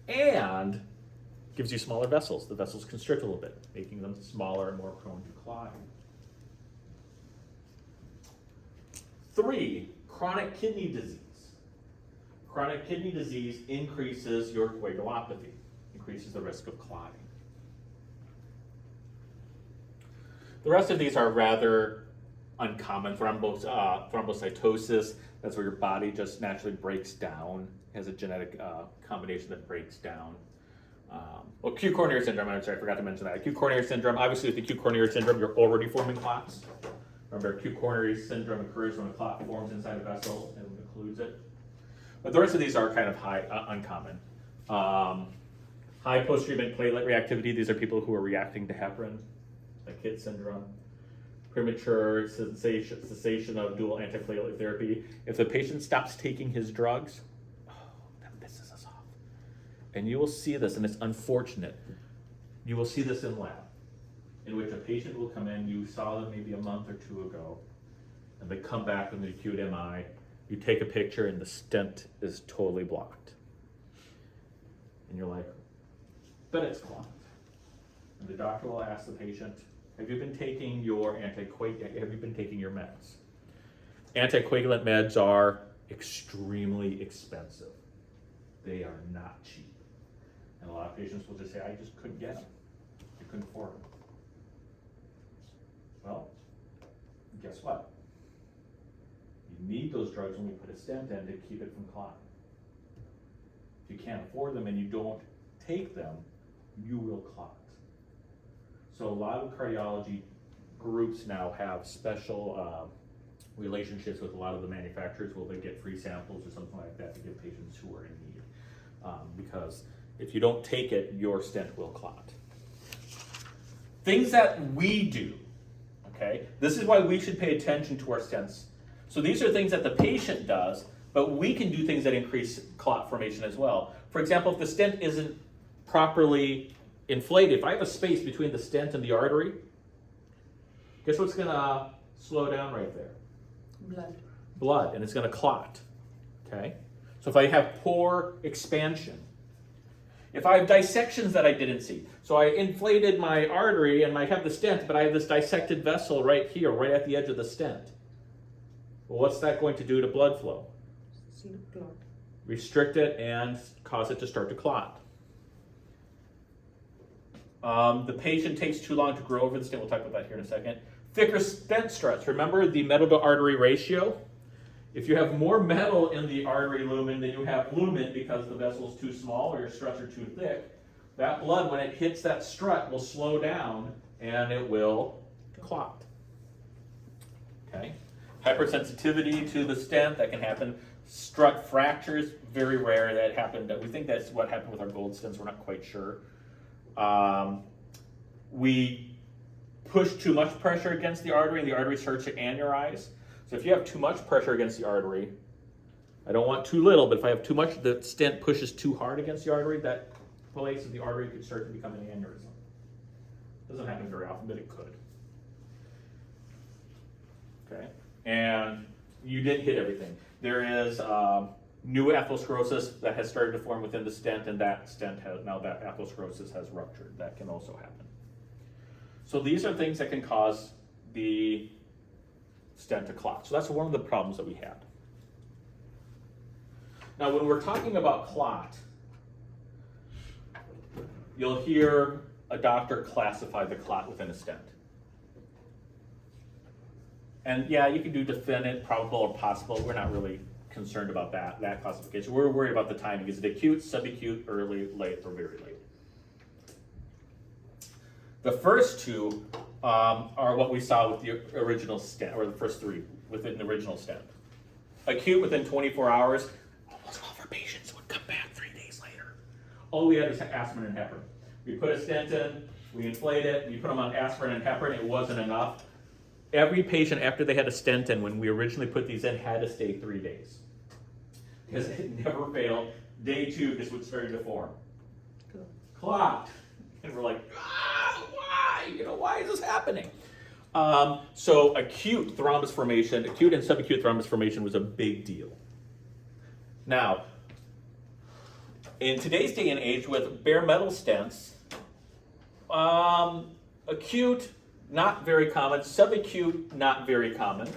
and gives you smaller vessels. The vessels constrict a little bit, making them smaller and more prone to clotting. 3, chronic kidney disease. Chronic kidney disease increases your coagulopathy, increases the risk of clotting. The rest of these are rather uncommon. Thrombocytosis, that's where your body just naturally breaks down, has a genetic combination that breaks down. Acute coronary syndrome, I'm sorry, I forgot to mention that. Acute coronary syndrome, obviously with acute coronary syndrome, you're already forming clots. Remember, acute coronary syndrome occurs when a clot forms inside a vessel and occludes it. But the rest of these are kind of uncommon. High post-treatment platelet reactivity, these are people who are reacting to heparin, like KIT syndrome. Premature cessation of dual antiplatelet therapy. If the patient stops taking his drugs, that pisses us off. And you will see this, and it's unfortunate. You will see this in lab, in which a patient will come in, you saw them maybe a month or 2 ago, and they come back with an acute MI. You take a picture and the stent is totally blocked. And you're like, but it's clogged. And the doctor will ask the patient, have you been taking your meds? Anticoagulant meds are extremely expensive. They are not cheap. And a lot of patients will just say, I just couldn't get them. I couldn't afford them. Well, guess what? You need those drugs when we put a stent in to keep it from clotting. If you can't afford them and you don't take them, you will clot. So a lot of cardiology groups now have special relationships with a lot of the manufacturers where they get free samples or something like that to give patients who are in need. Because if you don't take it, your stent will clot. Things that we do, okay? This is why we should pay attention to our stents. So these are things that the patient does, but we can do things that increase clot formation as well. For example, if the stent isn't properly inflated, if I have a space between the stent and the artery, guess what's gonna slow down right there? Blood, and it's gonna clot, okay? So if I have poor expansion, if I have dissections that I didn't see, so I inflated my artery and I have the stent, but I have this dissected vessel right here, right at the edge of the stent. Well, what's that going to do to blood flow? restrict it and cause it to start to clot. The patient takes too long to grow over the stent. We'll talk about that here in a second. Thicker stent struts. Remember the metal to artery ratio? If you have more metal in the artery lumen than you have lumen because the vessel's too small or your struts are too thick, that blood, when it hits that strut, will slow down and it will clot. Okay? Hypersensitivity to the stent, that can happen. Strut fractures, very rare. That happened. We think that's what happened with our gold stents. We're not quite sure. We push too much pressure against the artery and the artery starts to aneurize. So if you have too much pressure against the artery, I don't want too little, but if I have too much, the stent pushes too hard against the artery, that place of the artery could start to become an aneurysm. Doesn't happen very often, but it could. Okay, and you didn't hit everything. There is new atherosclerosis that has started to form within the stent, and that stent has, now that atherosclerosis has ruptured. That can also happen. So these are things that can cause the stent to clot. So that's one of the problems that we had. Now when we're talking about clot, you'll hear a doctor classify the clot within a stent. And yeah, you can do definite, probable, or possible. We're not really concerned about that classification. We're worried about the timing. Is it acute, subacute, early, late, or very late? The first two are what we saw with the original stent, or the first three within the original stent. Acute within 24 hours, almost all of our patients would come back 3 days later. All we had was aspirin and heparin. We put a stent in, we inflate it, we put them on aspirin and heparin, it wasn't enough. Every patient after they had a stent in, when we originally put these in, had to stay 3 days. Because it never failed. Day 2, this would start to form. Clot. And we're like, why? Why is this happening? So acute thrombus formation, acute and subacute thrombus formation was a big deal. Now, in today's day and age with bare metal stents, acute, not very common. Subacute, not very common.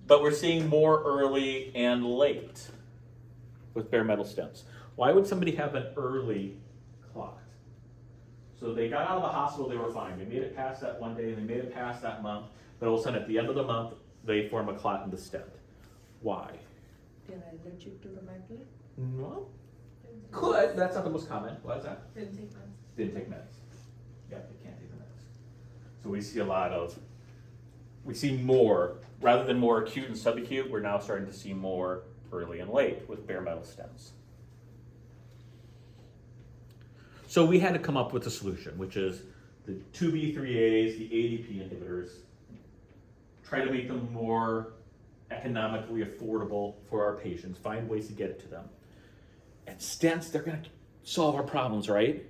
But we're seeing more early and late with bare metal stents. Why would somebody have an early clot? So they got out of the hospital, they were fine. They made it past that one day, and they made it past that month. But all of a sudden, at the end of the month, they form a clot in the stent. Why? They're allergic to the metal? Well, could. That's not the most common. Why is that? Didn't take meds. Didn't take meds. Yeah, they can't take the meds. So we see more, rather than more acute and subacute, we're now starting to see more early and late with bare metal stents. So we had to come up with a solution, which is the 2B3As, the ADP inhibitors, try to make them more economically affordable for our patients, find ways to get it to them. And stents, they're going to solve our problems, right?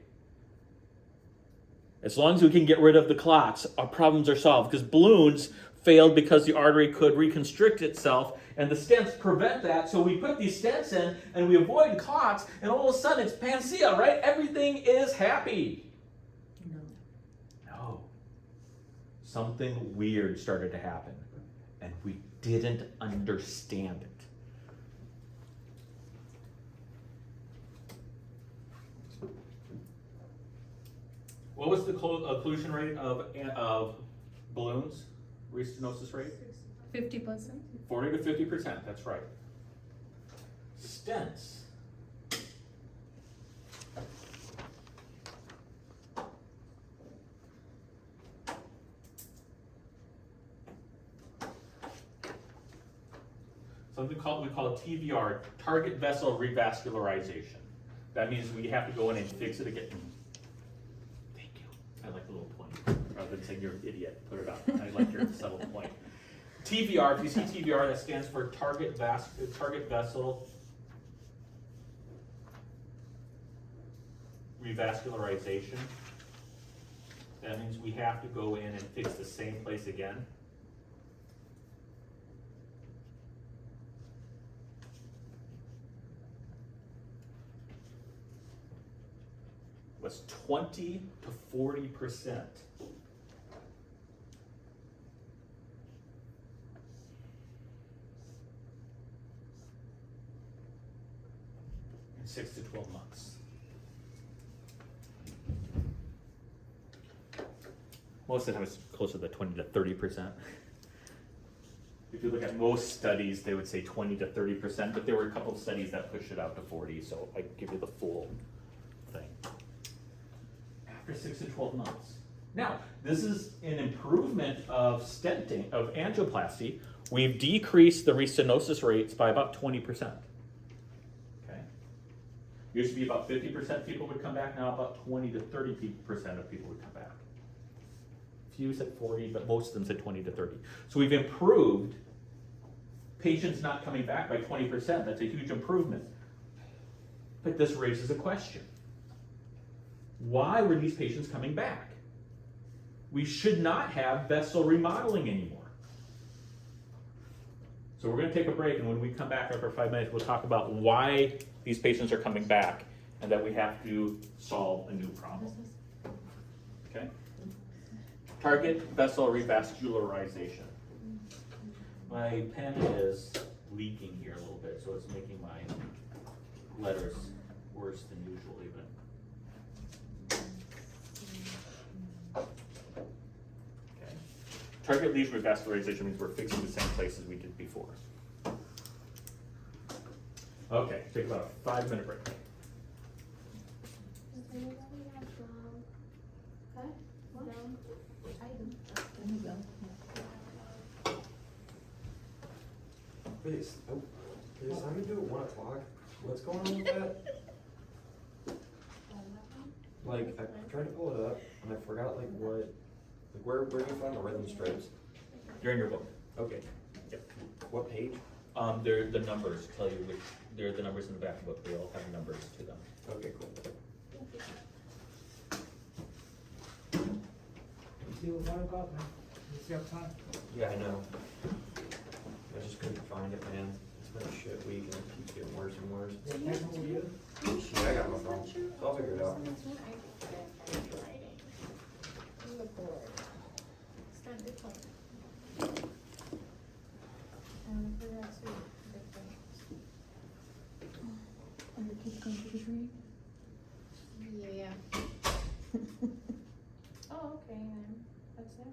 As long as we can get rid of the clots, our problems are solved. Because balloons failed because the artery could reconstrict itself, and the stents prevent that. So we put these stents in, and we avoid clots, and all of a sudden it's panacea, right? Everything is happy. No. Something weird started to happen, and we didn't understand it. What was the occlusion rate of balloons? Restenosis rate? 50%. 40 to 50%, that's right. Stents. Something we call a TVR, target vessel revascularization. That means we have to go in and fix it again. Thank you. I like the little point. Rather than saying you're an idiot, put it up. I like your subtle point. TVR, if you see TVR, that stands for target vessel revascularization. That means we have to go in and fix the same place again. Was 20 to 40%. 6 to 12 months. Most of the time it's closer to 20 to 30%. If you look at most studies, they would say 20 to 30%, but there were a couple of studies that pushed it out to 40, so I give you the full thing. After 6 to 12 months. Now, this is an improvement of stenting, of angioplasty. We've decreased the restenosis rates by about 20%. Okay? Used to be about 50% people would come back, now about 20 to 30% of people would come back. Few said 40, but most of them said 20 to 30. So we've improved patients not coming back by 20%. That's a huge improvement. But this raises a question. Why were these patients coming back? We should not have vessel remodeling anymore. So we're going to take a break, and when we come back after 5 minutes, we'll talk about why these patients are coming back and that we have to solve a new problem. Okay? Target vessel revascularization. My pen is leaking here a little bit, so it's making my letters worse than usual even. Okay. Target lesion revascularization means we're fixing the same places we did before. Okay, take about a 5-minute break. Does anybody have, okay? What? I do. There you go. Wait, oh, they decided to do it 1 o'clock? What's going on with that? Like, I tried to pull it up, and I forgot, like, what, like, where do you find the rhythm strips? They're in your book. Okay. Yep. What page? They're the numbers tell you which, they're the numbers in the back of the book, they all have numbers to them. Okay, cool. See what 1 o'clock, man. You see have time. Yeah, I know. I just couldn't find it, man. It's been a shit week, and it keeps getting worse and worse. Yeah, camera with you? Yeah, I got my phone, so I'll figure it out. Are your kids going to the tree? Yeah. Oh, okay, then, that's it.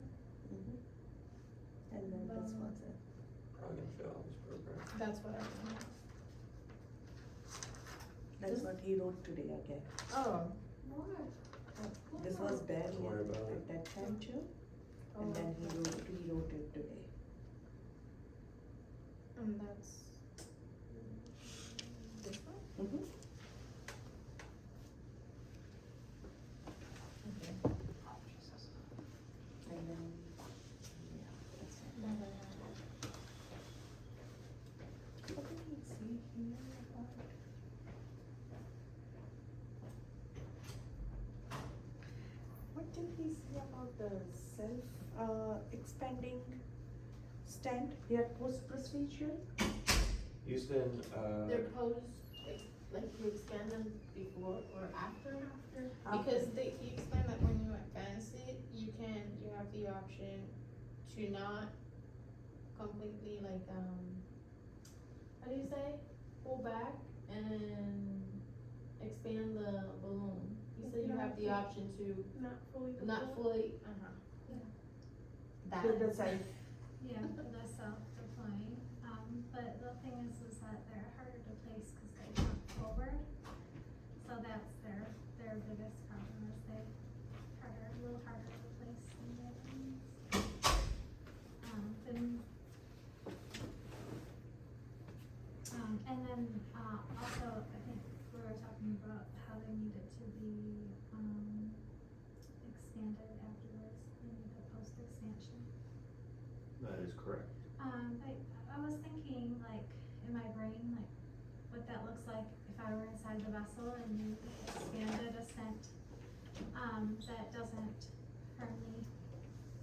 And then this one's it. Probably gonna fail this program. That's what I think. That's what he wrote today, okay. Oh. This was bad Don't worry about at it. that time too, and then he wrote it today. And that's this one? Mm-hmm. Okay. And then, yeah, that's it. What did he say here about? What did he say about the expanding stent, they are post-procedure? Houston, They're posed, like you expand them before or after? Because he explained that when you advance it, you have the option to not completely like, how do you say? Pull back and expand the balloon. He said you have the option to not fully, That. To the side. Yeah, for the self-deploying, but the thing is that they're harder to place because they jump forward. So that's their biggest problem is a little harder to place than the other ones. And then, also, I think we were talking about how they needed to be, expanded afterwards, they need a post-expansion. That is correct. I was thinking, like, in my brain, like, what that looks like if I were inside the vessel and you expanded a stent, that doesn't currently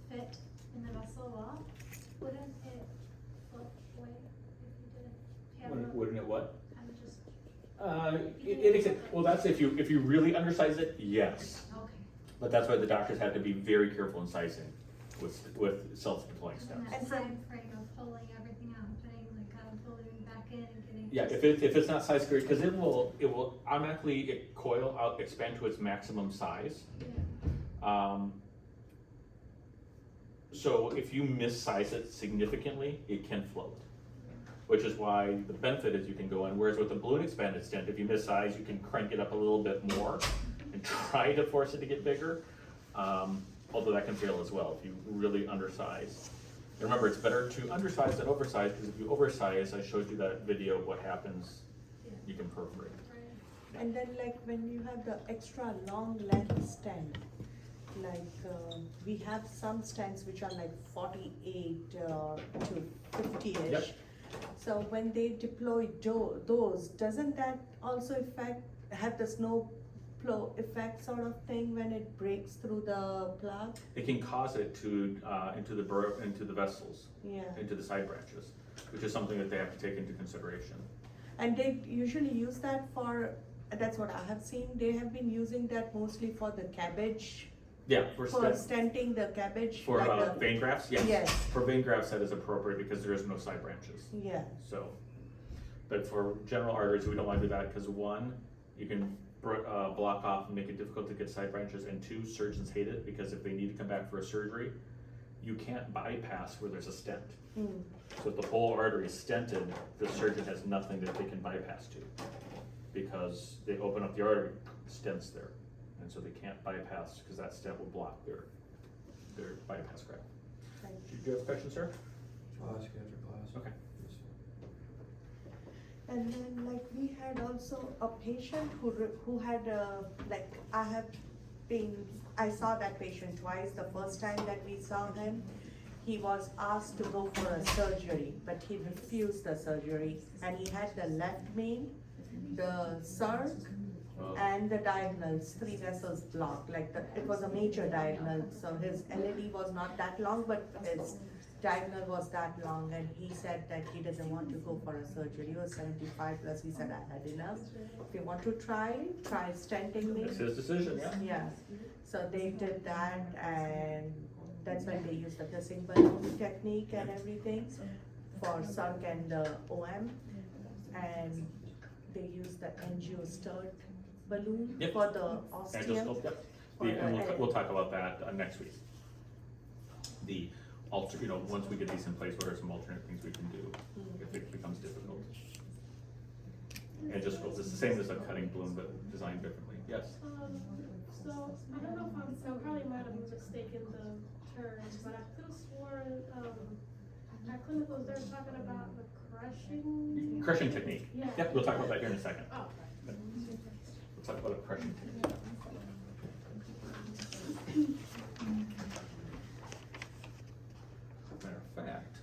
fit in the vessel wall. Wouldn't it float away if you didn't have a, Wouldn't it what? kind of just, Well, that's if you really undersize it, yes. okay. But that's why the doctors had to be very careful in sizing with self-deploying And stents. that And so- time frame of pulling everything out and putting like a balloon back in and getting Yeah, if it's not size correct, because it will automatically coil out, expand to its maximum size. So if you missize it significantly, it can float. Which is why the benefit is you can go in, whereas with the balloon expanded stent, if you missize, you can crank it up a little bit more and try to force it to get bigger. Although that can fail as well if you really undersize. And remember, it's better to undersize than oversize, because if you oversize, I showed you that video of what happens, you can perforate. And then like when you have the extra long length stent, like we have some stents which are like 48 to 50-ish. Yep. So when they deploy those, doesn't that also have the snow flow effect sort of thing when it breaks through the plug? It can cause it to, into the vessels, Yeah. into the side branches, which is something that they have to take into consideration. And they usually use that that's what I have seen, they have been using that mostly for the cabbage, Yeah, for stent- stenting the cabbage. for like the- vein grafts, yes. Yes. For vein grafts, that is appropriate because there is no side branches. Yeah, So, but for general arteries, we don't want to do that because one, you can block off and make it difficult to get side branches, and two, surgeons hate it because if they need to come back for a surgery, you can't bypass where there's a stent. So if the whole artery is stented, the surgeon has nothing that they can bypass to because they open up the artery, stents there, and so they can't bypass because that stent will block their bypass graft. right. Do you have a question, sir? I'll ask you after class. Okay. And then like we had also a patient who had I saw that patient twice. The first time that we saw him, he was asked to go for a surgery, but he refused the surgery, and he had the left main, the circ, and the diagonals, 3 vessels blocked, it was a major diagonal, so his LAD was not that long, but his diagonal was that long, and he said that he doesn't want to go for a surgery. He was 75 plus, he said, I had enough. If you want to try stenting me. It's his decision, yeah. Yeah, so they did that, and that's when they used the kissing balloon technique and everything for circ and the OM, and they used the angiostert balloon Yep. for the ostium. Angioscope, yep. For And the- we'll talk about that next week. Once we get these in place, what are some alternate things we can do if it becomes difficult? Angioscope, it's the same as a cutting balloon, but designed differently, yes. So, I don't know if I probably might have mistaken the terms, but I could have sworn, at clinicals, they're talking about the crushing. Crushing technique. Yeah. Yep, we'll talk about that here in a second. Oh, We'll talk about a crushing technique. Matter of fact,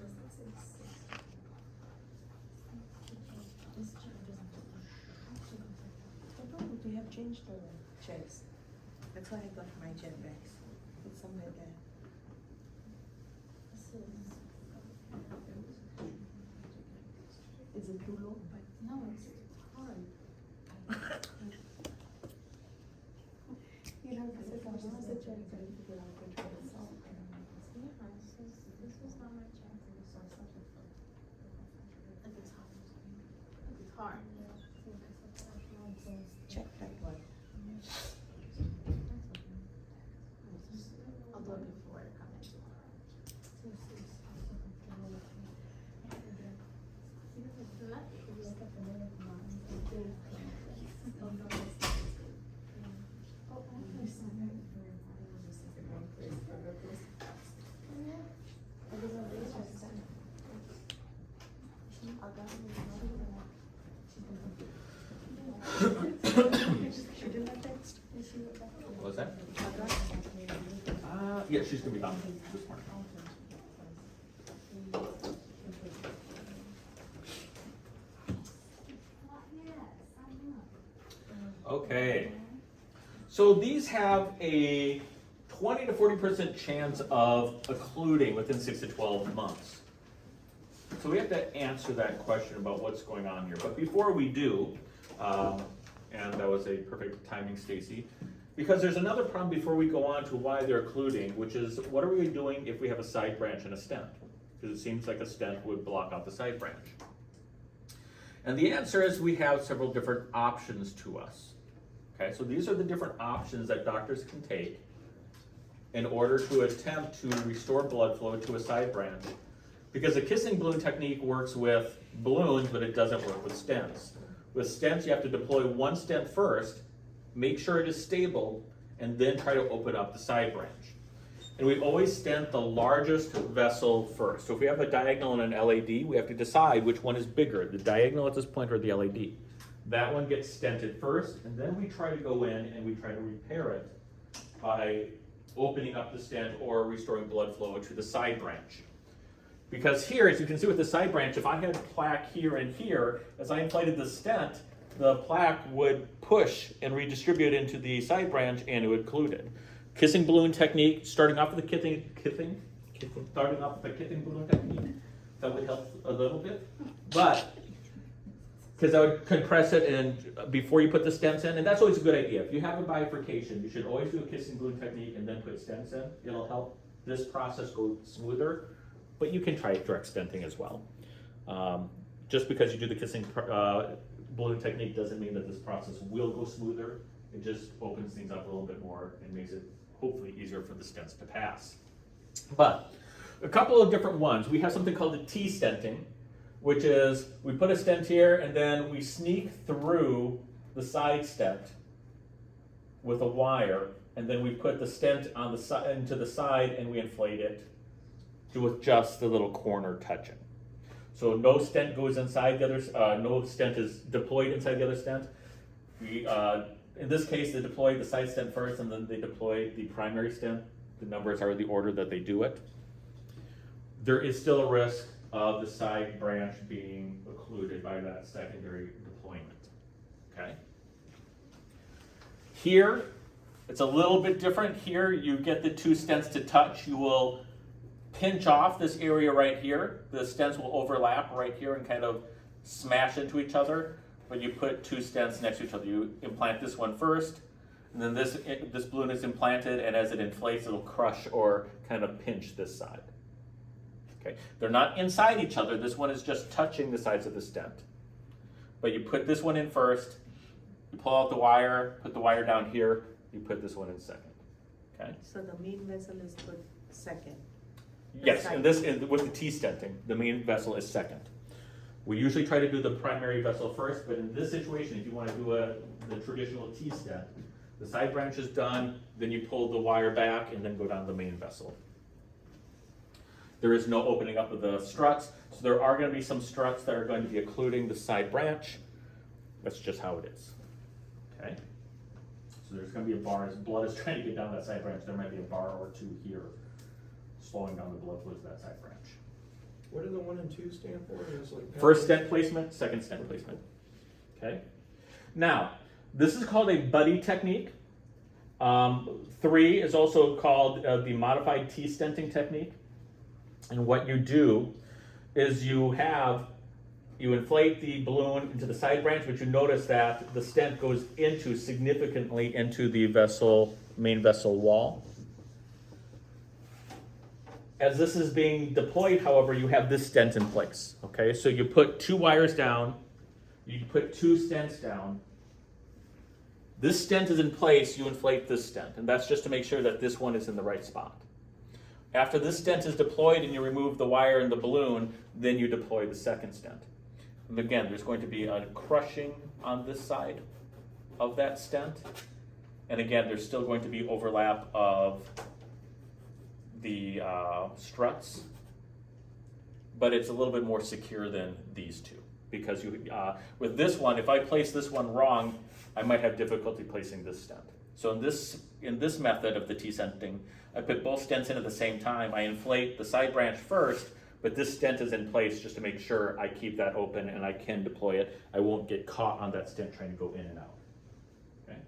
They have changed the chairs. That's why I got my chair back. It's somewhere there. Is it too low? No, it's hard. You know, this is a chair for you to get out and try this out. this was not my chance. If it's hard. If it's hard. Check that one. I'll do it before I come in. She did not text. what was that? Yeah, she's gonna be done this morning. Okay, so these have a 20 to 40% chance of occluding within 6 to 12 months. So we have to answer that question about what's going on here. But before we do, and that was a perfect timing, Stacy, because there's another problem before we go on to why they're occluding, which is what are we doing if we have a side branch and a stent? Because it seems like a stent would block out the side branch. And the answer is we have several different options to us. Okay, so these are the different options that doctors can take in order to attempt to restore blood flow to a side branch. Because the kissing balloon technique works with balloons, but it doesn't work with stents. With stents, you have to deploy one stent first, make sure it is stable, and then try to open up the side branch. And we always stent the largest vessel first. So if we have a diagonal and an LAD, we have to decide which one is bigger, the diagonal at this point or the LAD. That one gets stented first, and then we try to go in and we try to repair it by opening up the stent or restoring blood flow to the side branch. Because here, as you can see with the side branch, if I had plaque here and here, as I inflated the stent, the plaque would push and redistribute into the side branch and it would occlude it. Kissing balloon technique, starting off with the kissing balloon technique, that would help a little bit. But, because I would compress it and before you put the stents in, and that's always a good idea. If you have a bifurcation, you should always do a kissing balloon technique and then put stents in. It'll help this process go smoother, but you can try direct stenting as well. Just because you do the kissing balloon technique doesn't mean that this process will go smoother. It just opens things up a little bit more and makes it hopefully easier for the stents to pass. But a couple of different ones. We have something called the T-stenting, which is we put a stent here and then we sneak through the side stent with a wire, and then we put the stent on the side into the side and we inflate it with just the little corner touching. So no stent goes inside the other, no stent is deployed inside the other stent. We, in this case, they deploy the side stent first and then they deploy the primary stent. The numbers are the order that they do it. There is still a risk of the side branch being occluded by that secondary deployment, okay? Here, it's a little bit different. Here, you get the two stents to touch. You will pinch off this area right here. The stents will overlap right here and kind of smash into each other. But you put two stents next to each other. You implant this one first, and then this balloon is implanted, and as it inflates, it'll crush or kind of pinch this side. Okay, they're not inside each other. This one is just touching the sides of the stent. But you put this one in first, you pull out the wire, put the wire down here, you put this one in second. Okay? So the main vessel is put second. Yes, and with the T-stenting, the main vessel is second. We usually try to do the primary vessel first, but in this situation, if you want to do the traditional T-stent, the side branch is done, then you pull the wire back and then go down the main vessel. There is no opening up of the struts, so there are going to be some struts that are going to be occluding the side branch. That's just how it is. Okay? So there's going to be a bar, as blood is trying to get down that side branch, there might be a bar or two here, slowing down the blood flow to that side branch. What do the 1 and 2 stand for? Is like First stent placement, second stent placement. Okay? Now, this is called a buddy technique. 3 is also called the modified T-stenting technique. And what you do is you inflate the balloon into the side branch, but you notice that the stent goes significantly into the main vessel wall. As this is being deployed, however, you have this stent in place, okay? So you put 2 wires down, you put 2 stents down. This stent is in place, you inflate this stent, and that's just to make sure that this one is in the right spot. After this stent is deployed and you remove the wire and the balloon, then you deploy the second stent. And again, there's going to be a crushing on this side of that stent. And again, there's still going to be overlap of the struts, but it's a little bit more secure than these two. Because with this one, if I place this one wrong, I might have difficulty placing this stent. So in this method of the T-stenting, I put both stents in at the same time. I inflate the side branch first, but this stent is in place just to make sure I keep that open and I can deploy it. I won't get caught on that stent trying to go in and out. Okay?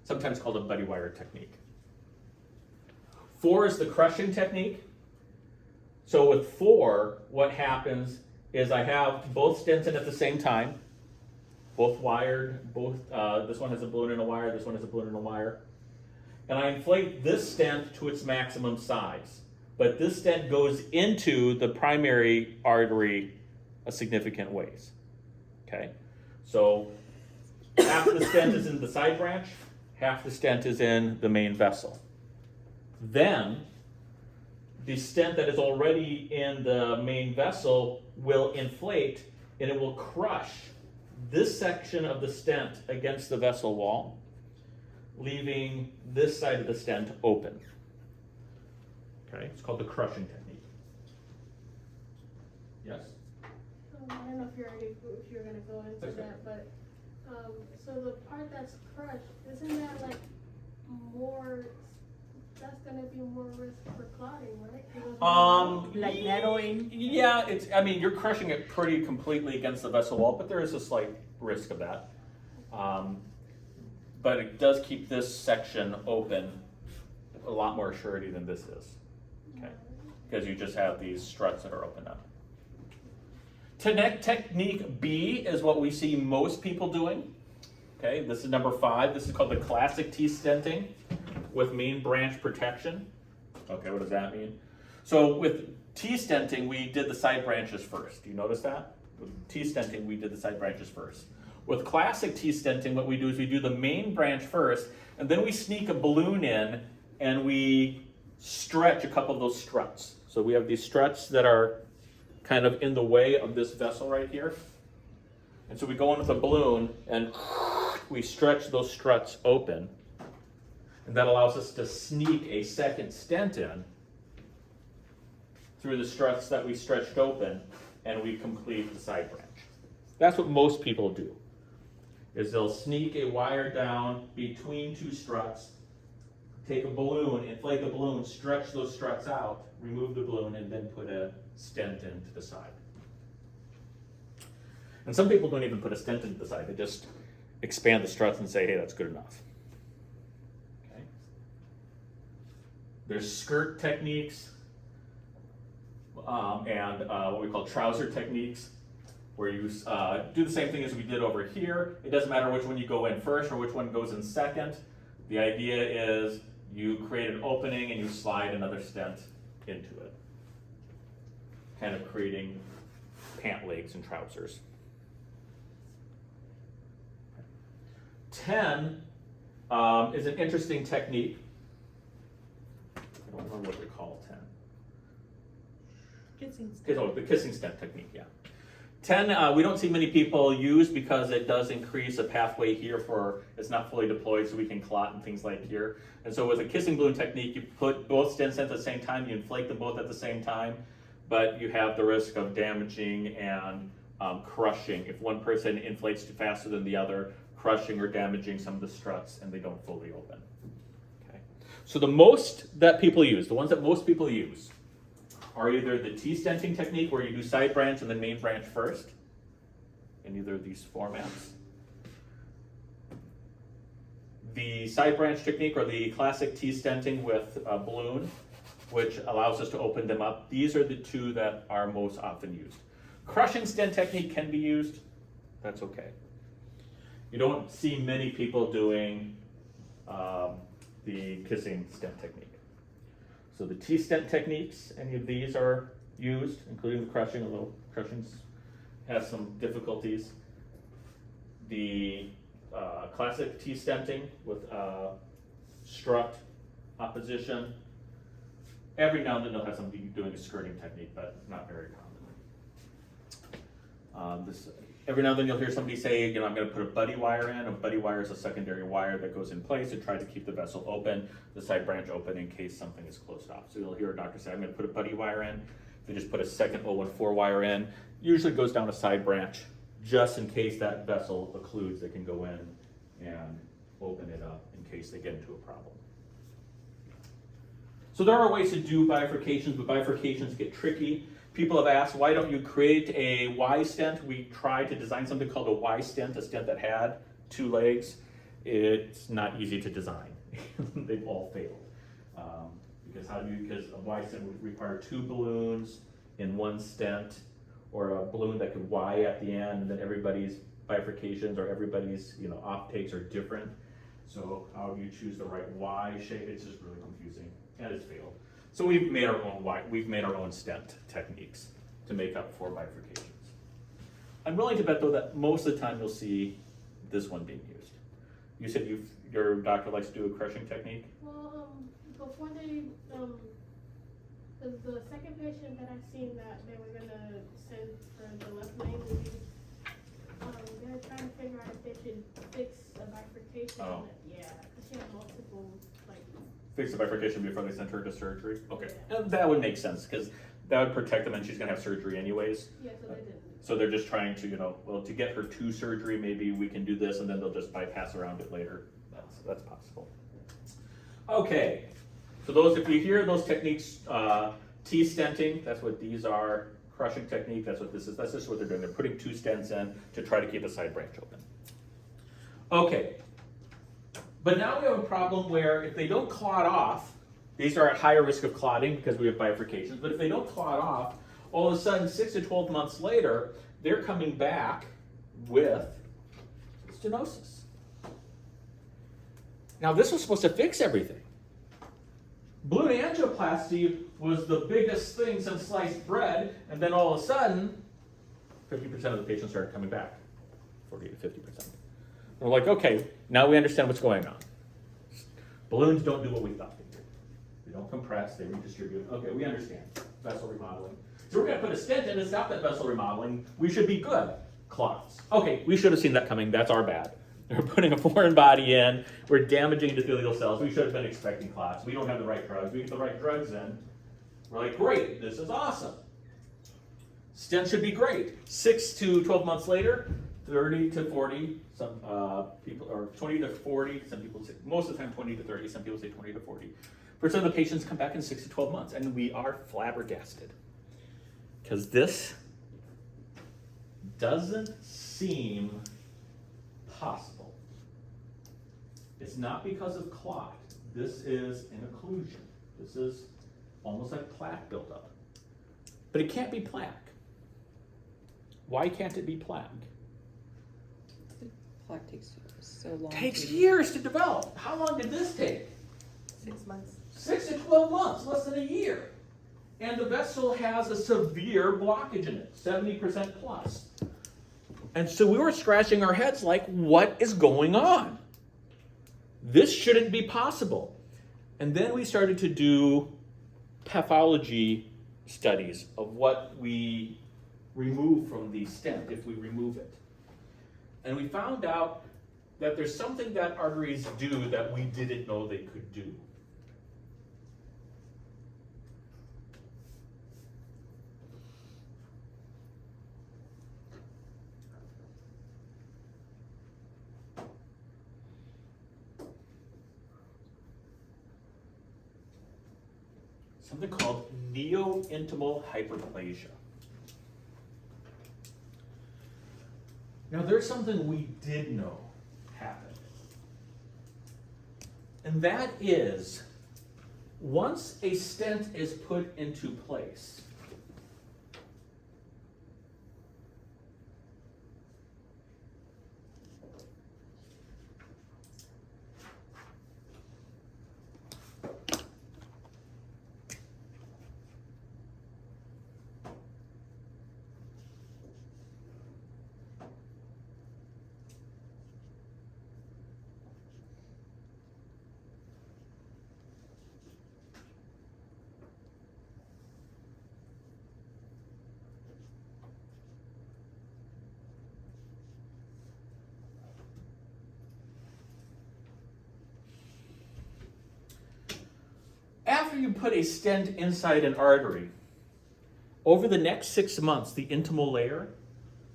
Sometimes called a buddy wire technique. 4 is the crushing technique. So with 4, what happens is I have both stents in at the same time, both wired, this one has a balloon and a wire, this one has a balloon and a wire. And I inflate this stent to its maximum size. But this stent goes into the primary artery a significant ways. Okay, so half the stent is in the side branch, half the stent is in the main vessel. Then the stent that is already in the main vessel will inflate and it will crush this section of the stent against the vessel wall, leaving this side of the stent open. Okay, it's called the crushing technique. Yes? I don't know if you're gonna go into That's that, but, so the part that's crushed, isn't that like more, that's gonna be more risk for clotting, right? Like narrowing. Yeah, I mean, you're crushing it pretty completely against the vessel wall, but there is a slight risk of that. But it does keep this section open a lot more surety than this is, okay? Because you just have these struts that are opened up. Technique B is what we see most people doing. Okay, this is number 5. This is called the classic T-stenting with main branch protection. Okay, what does that mean? So with T-stenting, we did the side branches first. Do you notice that? With T-stenting, we did the side branches first. With classic T-stenting, what we do is we do the main branch first, and then we sneak a balloon in, and we stretch a couple of those struts. So we have these struts that are kind of in the way of this vessel right here. And so we go in with a balloon, and we stretch those struts open. And that allows us to sneak a second stent in through the struts that we stretched open, and we complete the side branch. That's what most people do, is they'll sneak a wire down between two struts, take a balloon, inflate the balloon, stretch those struts out, remove the balloon, and then put a stent into the side. And some people don't even put a stent into the side, they just expand the struts and say, hey, that's good enough. Okay. There's skirt techniques and what we call trouser techniques, where you do the same thing as we did over here. It doesn't matter which one you go in first or which one goes in second. The idea is you create an opening and you slide another stent into it, kind of creating pant legs and trousers. 10 is an interesting technique. I don't remember what they call 10. Oh, the kissing stent technique, yeah. 10, we don't see many people use because it does increase a pathway here for, it's not fully deployed so we can clot and things like here. And so with a kissing balloon technique, you put both stents in at the same time, you inflate them both at the same time, but you have the risk of damaging and crushing. If one person inflates too faster than the other, crushing or damaging some of the struts and they don't fully open. Okay. So the most that people use, the ones that most people use, are either the T-stenting technique where you do side branch and then main branch first, in either of these formats. The side branch technique or the classic T-stenting with a balloon, which allows us to open them up. These are the two that are most often used. Crushing stent technique can be used, that's okay. You don't see many people doing the kissing stent technique. So the T-stent techniques, any of these are used, including the crushing, although crushing has some difficulties. The classic T-stenting with strut opposition. Every now and then they'll have somebody doing a skirting technique, but not very commonly. Every now and then you'll hear somebody say, you know, I'm going to put a buddy wire in. A buddy wire is a secondary wire that goes in place to try to keep the vessel open, the side branch open in case something is closed off. So you'll hear a doctor say, I'm going to put a buddy wire in. They just put a second 014 wire in. Usually goes down a side branch just in case that vessel occludes. They can go in and open it up in case they get into a problem. So there are ways to do bifurcations, but bifurcations get tricky. People have asked, why don't you create a Y stent? We tried to design something called a Y stent, a stent that had 2 legs. It's not easy to design. They've all failed. Because a Y stent would require 2 balloons in one stent, or a balloon that could Y at the end, and then everybody's bifurcations or everybody's offtakes are different. So how do you choose the right Y shape? It's just really confusing, and it's failed. So we've made our own stent techniques to make up for bifurcations. I'm willing to bet though that most of the time you'll see this one being used. You said your doctor likes to do a crushing technique? Well, before they, cause the second patient that I seen that they were gonna send for the left main disease, they're trying to figure out if they should fix a bifurcation. Oh. Yeah, cause she had multiple, like, Fix the bifurcation before they sent her to surgery? Okay, Yeah. and that would make sense, because that would protect them and she's gonna have surgery anyways. yeah, so they didn't. So they're just trying to, well, to get her to surgery, maybe we can do this and then they'll just bypass around it later. That's possible. Okay, so those, if you hear those techniques, T-stenting, that's what these are. Crushing technique, that's what this is. That's just what they're doing. They're putting 2 stents in to try to keep a side branch open. Okay, but now we have a problem where if they don't clot off, these are at higher risk of clotting because we have bifurcations, but if they don't clot off, all of a sudden 6 to 12 months later, they're coming back with stenosis. Now this was supposed to fix everything. Balloon angioplasty was the biggest thing since sliced bread, and then all of a sudden, 50% of the patients started coming back, 40 to 50%. We're like, okay, now we understand what's going on. Balloons don't do what we thought they did. They don't compress, they redistribute. Okay, we understand. Vessel remodeling. So we're gonna put a stent in to stop that vessel remodeling. We should be good. Clots. Okay, we should have seen that coming. That's our bad. We're putting a foreign body in. We're damaging endothelial cells. We should have been expecting clots. We don't have the right drugs. We get the right drugs in. We're like, great, this is awesome. Stent should be great. 6 to 12 months later, 30 to 40, some people, or 20 to 40, some people say, most of the time 20 to 30, some people say 20 to 40. % of the patients come back in 6 to 12 months, and we are flabbergasted. Because this doesn't seem possible. It's not because of clot. This is an occlusion. This is almost like plaque buildup. But it can't be plaque. Why can't it be plaque? Plaque takes so long. Takes to- years to develop. How long did this take? 6 months. 6 to 12 months, less than a year. And the vessel has a severe blockage in it, 70% plus. And so we were scratching our heads like, what is going on? This shouldn't be possible. And then we started to do pathology studies of what we remove from the stent if we remove it. And we found out that there's something that arteries do that we didn't know they could do. Something called neo-intimal hyperplasia. Now there's something we did know happened. And that is, once a stent is put into place, after you put a stent inside an artery, over the next 6 months, the intimal layer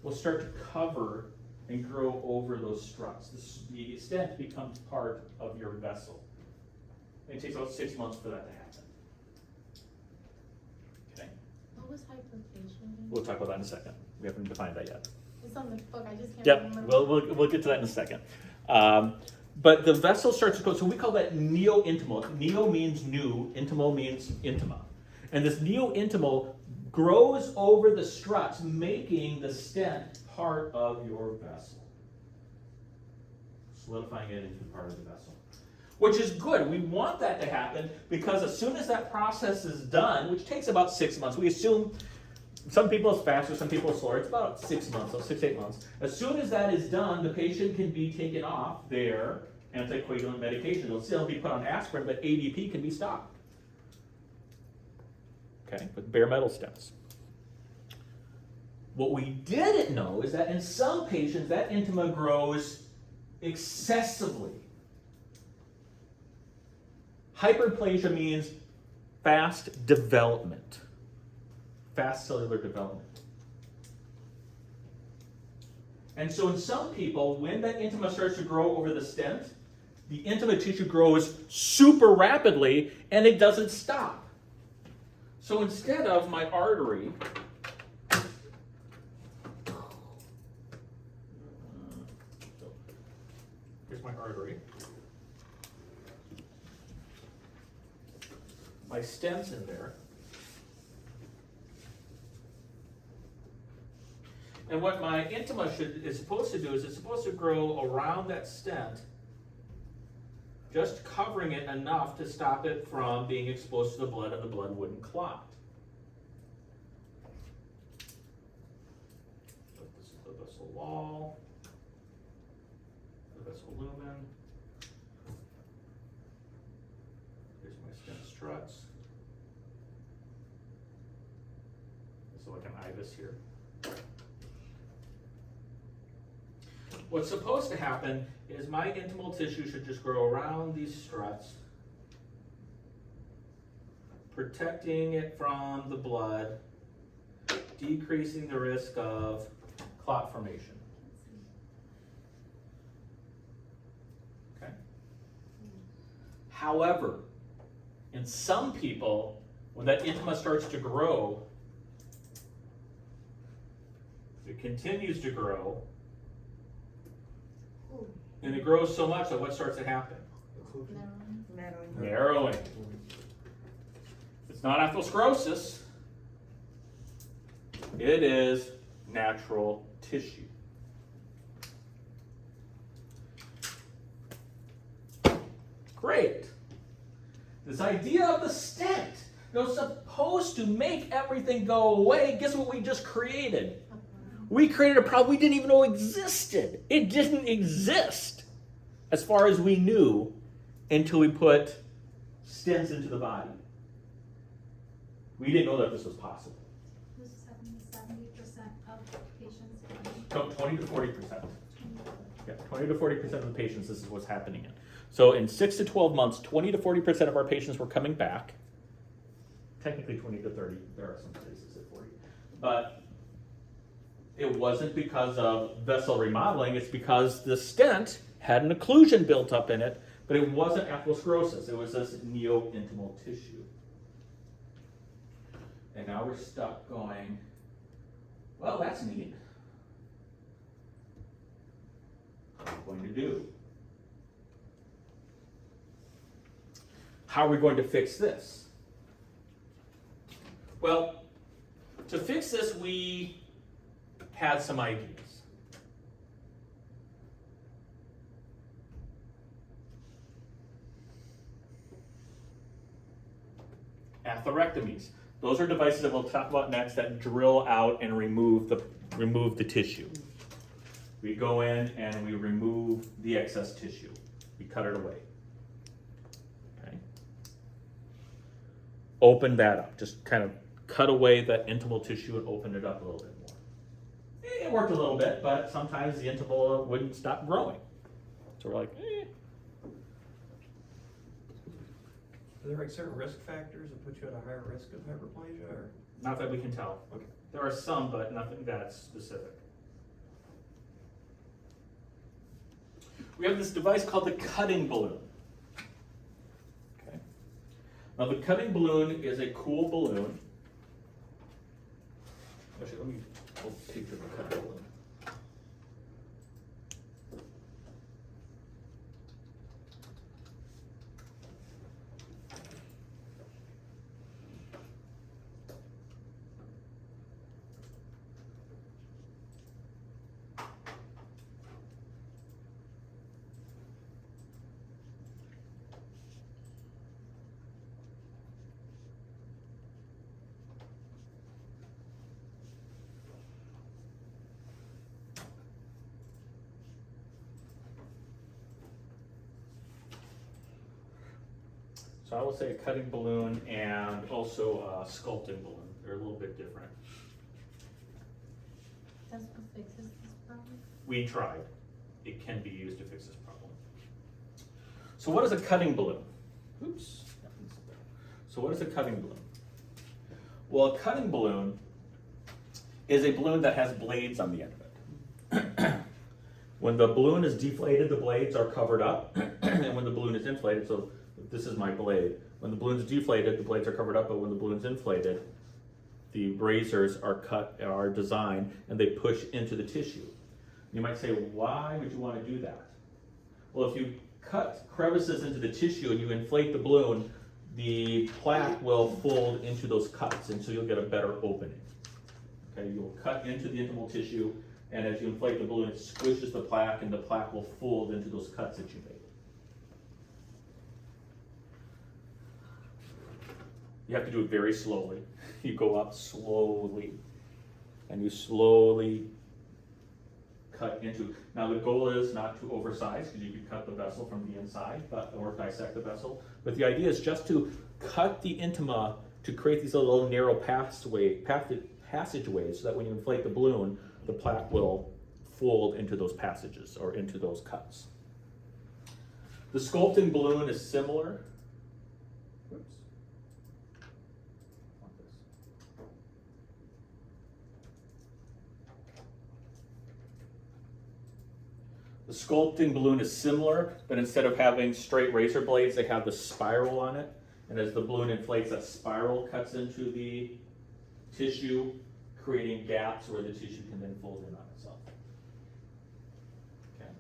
will start to cover and grow over those struts. The stent becomes part of your vessel. It takes about 6 months for that to happen. Okay, What was hyperplasia again? we'll talk about that in a second. We haven't defined that yet. It's on the book, I just can't Yep, remember. we'll get to that in a second. But the vessel starts to grow, so we call that neo-intimal. Neo means new, intimal means intima. And this neo-intimal grows over the struts, making the stent part of your vessel. Solidifying it into part of the vessel. Which is good. We want that to happen because as soon as that process is done, which takes about 6 months, we assume Some people it's faster, some people it's slower. It's about 6 months, so 6, 8 months. As soon as that is done, the patient can be taken off their anticoagulant medication. They'll still be put on aspirin, but ADP can be stopped. Okay, with bare metal stents. What we didn't know is that in some patients, that intima grows excessively. Hyperplasia means fast development, fast cellular development. And so in some people, when that intima starts to grow over the stent, the intima tissue grows super rapidly and it doesn't stop. So instead of my artery, here's my artery. My stent's in there. And what my intima is supposed to do is it's supposed to grow around that stent, just covering it enough to stop it from being exposed to the blood and the blood wouldn't clot. So this is the vessel wall, the vessel lumen. Here's my stent struts. So like an ibis here. What's supposed to happen is my intimal tissue should just grow around these struts, protecting it from the blood, decreasing the risk of clot formation. Okay? However, in some people, when that intima starts to grow, it continues to grow, and it grows so much that what starts to happen? Narrowing. It's not atherosclerosis. It is natural tissue. Great. This idea of the stent, supposed to make everything go away. Guess what we just created? We created a problem we didn't even know existed. It didn't exist, as far as we knew, until we put stents into the body. We didn't know that this was possible. This is 70% of patients. So 20 to 40%. Yeah, 20 to 40% of the patients, this is what's happening in. So in 6 to 12 months, 20 to 40% of our patients were coming back. Technically 20 to 30, there are some places at 40. But it wasn't because of vessel remodeling, it's because the stent had an occlusion built up in it, but it wasn't atherosclerosis, it was this neo-intimal tissue. And now we're stuck going, well, that's neat. What are we going to do? How are we going to fix this? Well, to fix this, we had some ideas. Atherectomies. Those are devices that we'll talk about next that drill out and remove the tissue. We go in and we remove the excess tissue. We cut it away. Okay. Open that up. Just kind of cut away that intimal tissue and open it up a little bit more. It worked a little bit, but sometimes the intimal wouldn't stop growing. So we're like, Are there like certain risk factors that put you at a higher risk of hyperplasia, or? Not that we can tell. Okay. There are some, but nothing that's specific. We have this device called the cutting balloon. Okay. Now the cutting balloon is a cool balloon. Actually, let me pull a picture of the cutting balloon. So I will say a cutting balloon and also a sculpting balloon. They're a little bit different. That's what fixes this problem. We tried. It can be used to fix this problem. So what is a cutting balloon? Oops. So what is a cutting balloon? Well, a cutting balloon is a balloon that has blades on the end of it. When the balloon is deflated, the blades are covered up, and when the balloon is inflated, so this is my blade. When the balloon is deflated, the blades are covered up, but when the balloon is inflated, the razors are designed, and they push into the tissue. You might say, why would you want to do that? Well, if you cut crevices into the tissue and you inflate the balloon, the plaque will fold into those cuts, and so you'll get a better opening. Okay, you'll cut into the intimal tissue, and as you inflate the balloon, it squishes the plaque, and the plaque will fold into those cuts that you made. You have to do it very slowly. You go up slowly, and you slowly cut into. Now the goal is not to oversize, because you could cut the vessel from the inside, or dissect the vessel. But the idea is just to cut the intima to create these little narrow passageways, so that when you inflate the balloon, the plaque will fold into those passages or into those cuts. The sculpting balloon is similar. Whoops. Want this. The sculpting balloon is similar, but instead of having straight razor blades, they have the spiral on it. And as the balloon inflates, that spiral cuts into the tissue, creating gaps where the tissue can then fold in on itself. Okay.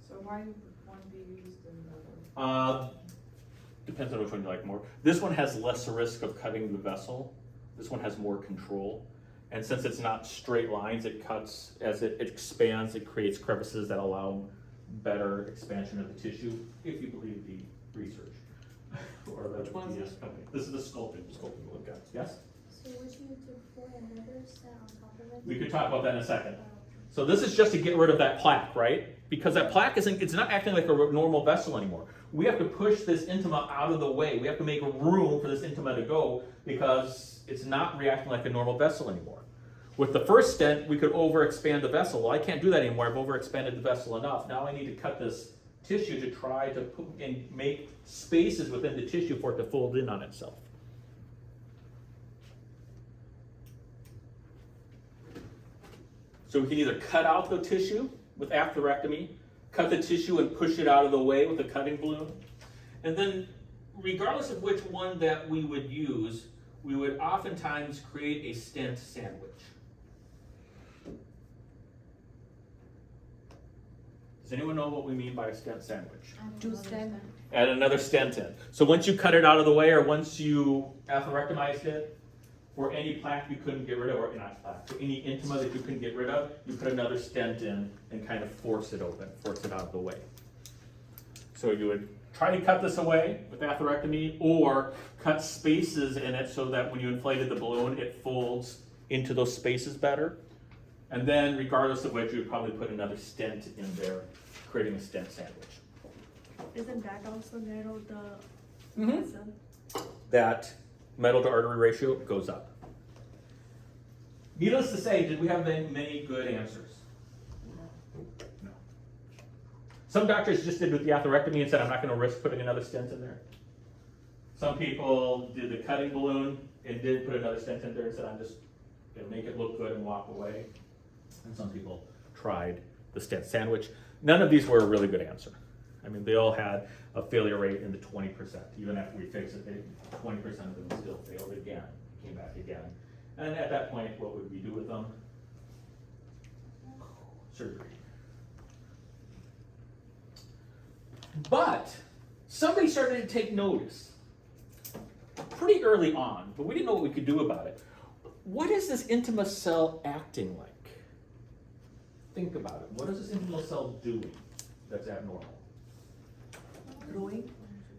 So why would one be used in the other? Depends on which one you like more. This one has less risk of cutting the vessel. This one has more control. And since it's not straight lines, it cuts, as it expands, it creates crevices that allow better expansion of the tissue, if you believe the research. Or Which one is this? company. This is the sculpting balloon guy. Yes? So would you deploy another set on top of it? We could talk about that in a second. So this is just to get rid of that plaque, right? Because that plaque it's not acting like a normal vessel anymore. We have to push this intima out of the way. We have to make room for this intima to go, because it's not reacting like a normal vessel anymore. With the first stent, we could overexpand the vessel. Well, I can't do that anymore. I've overexpanded the vessel enough. Now I need to cut this tissue to try to put and make spaces within the tissue for it to fold in on itself. So we can either cut out the tissue with atherectomy, cut the tissue and push it out of the way with a cutting balloon. And then, regardless of which one that we would use, we would oftentimes create a stent sandwich. Does anyone know what we mean by a stent sandwich? Two stent. Add another stent in. So once you cut it out of the way, or once you atherectomized it, for any plaque you couldn't get rid of, or not plaque, for any intima that you couldn't get rid of, you put another stent in and kind of force it open, force it out of the way. So you would try to cut this away with atherectomy, or cut spaces in it so that when you inflated the balloon, it folds into those spaces better. And then, regardless of which, you would probably put another stent in there, creating a stent sandwich. Isn't that also narrow the Mhm. vessel? That metal to artery ratio goes up. Needless to say, did we have many good answers? No. Some doctors just did with the atherectomy and said, I'm not going to risk putting another stent in there. Some people did the cutting balloon and did put another stent in there and said, I'm just going to make it look good and walk away. And some people tried the stent sandwich. None of these were a really good answer. I mean, they all had a failure rate in the 20%. Even after we fixed it, 20% of them still failed again, came back again. And at that point, what would we do with them? Surgery. But somebody started to take notice pretty early on, but we didn't know what we could do about it. What is this intima cell acting like? Think about it. What is this intima cell doing that's abnormal? Growing?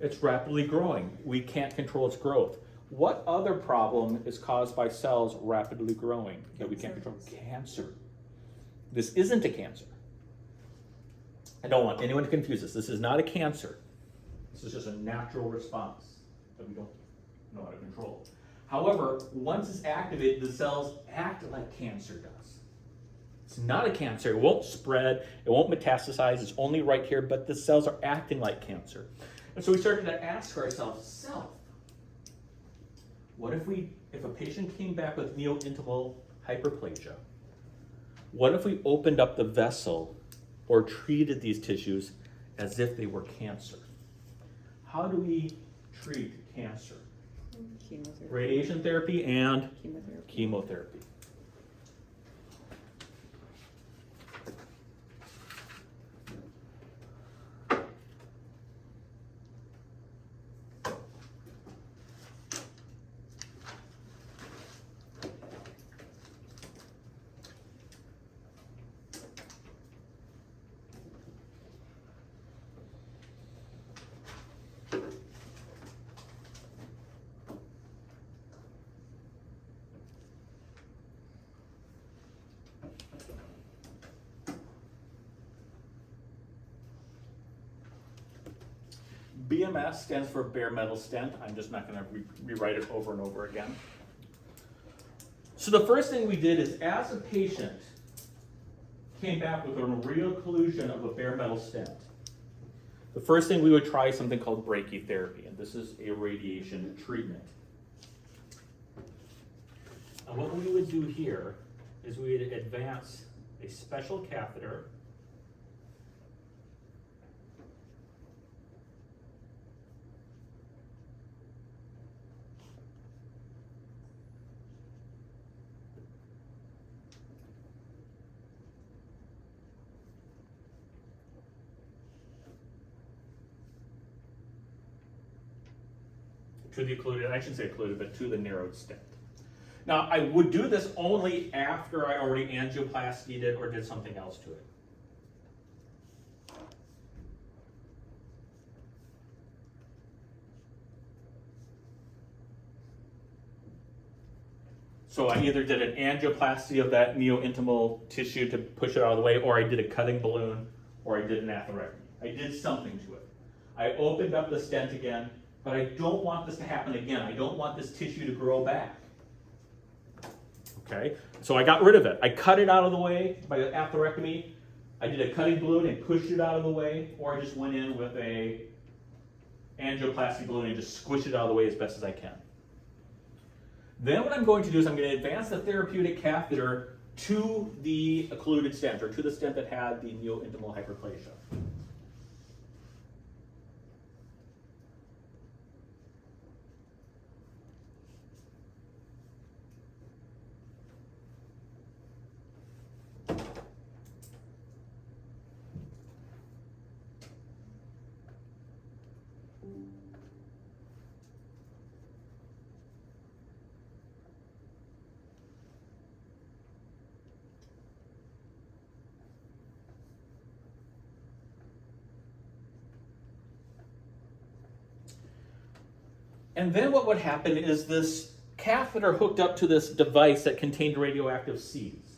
It's rapidly growing. We can't control its growth. What other problem is caused by cells rapidly growing that we can't control? Cancer. This isn't a cancer. I don't want anyone to confuse this. This is not a cancer. This is just a natural response that we don't know how to control. However, once it's activated, the cells act like cancer does. It's not a cancer, it won't spread, it won't metastasize, it's only right here, but the cells are acting like cancer. And so we started to ask ourselves, self, what if a patient came back with neointimal hyperplasia, what if we opened up the vessel or treated these tissues as if they were cancer? How do we treat cancer? Chemotherapy. Radiation therapy and Chemotherapy. chemotherapy. BMS stands for bare metal stent. I'm just not going to rewrite it over and over again. So the first thing we did is, as a patient came back with a reocclusion of a bare metal stent, the first thing we would try is something called brachytherapy, and this is a radiation treatment. And what we would do here is we would advance a special catheter to the occluded, I shouldn't say occluded, but to the narrowed stent. Now, I would do this only after I already angioplastied it or did something else to it. So I either did an angioplasty of that neointimal tissue to push it out of the way, or I did a cutting balloon, or I did an atherectomy. I did something to it. I opened up the stent again, but I don't want this to happen again. I don't want this tissue to grow back. Okay, so I got rid of it. I cut it out of the way by the atherectomy. I did a cutting balloon and pushed it out of the way, or I just went in with a angioplasty balloon and just squished it out of the way as best as I can. Then what I'm going to do is I'm going to advance the therapeutic catheter to the occluded stent, or to the stent that had the neointimal hyperplasia. And then what would happen is this catheter hooked up to this device that contained radioactive seeds.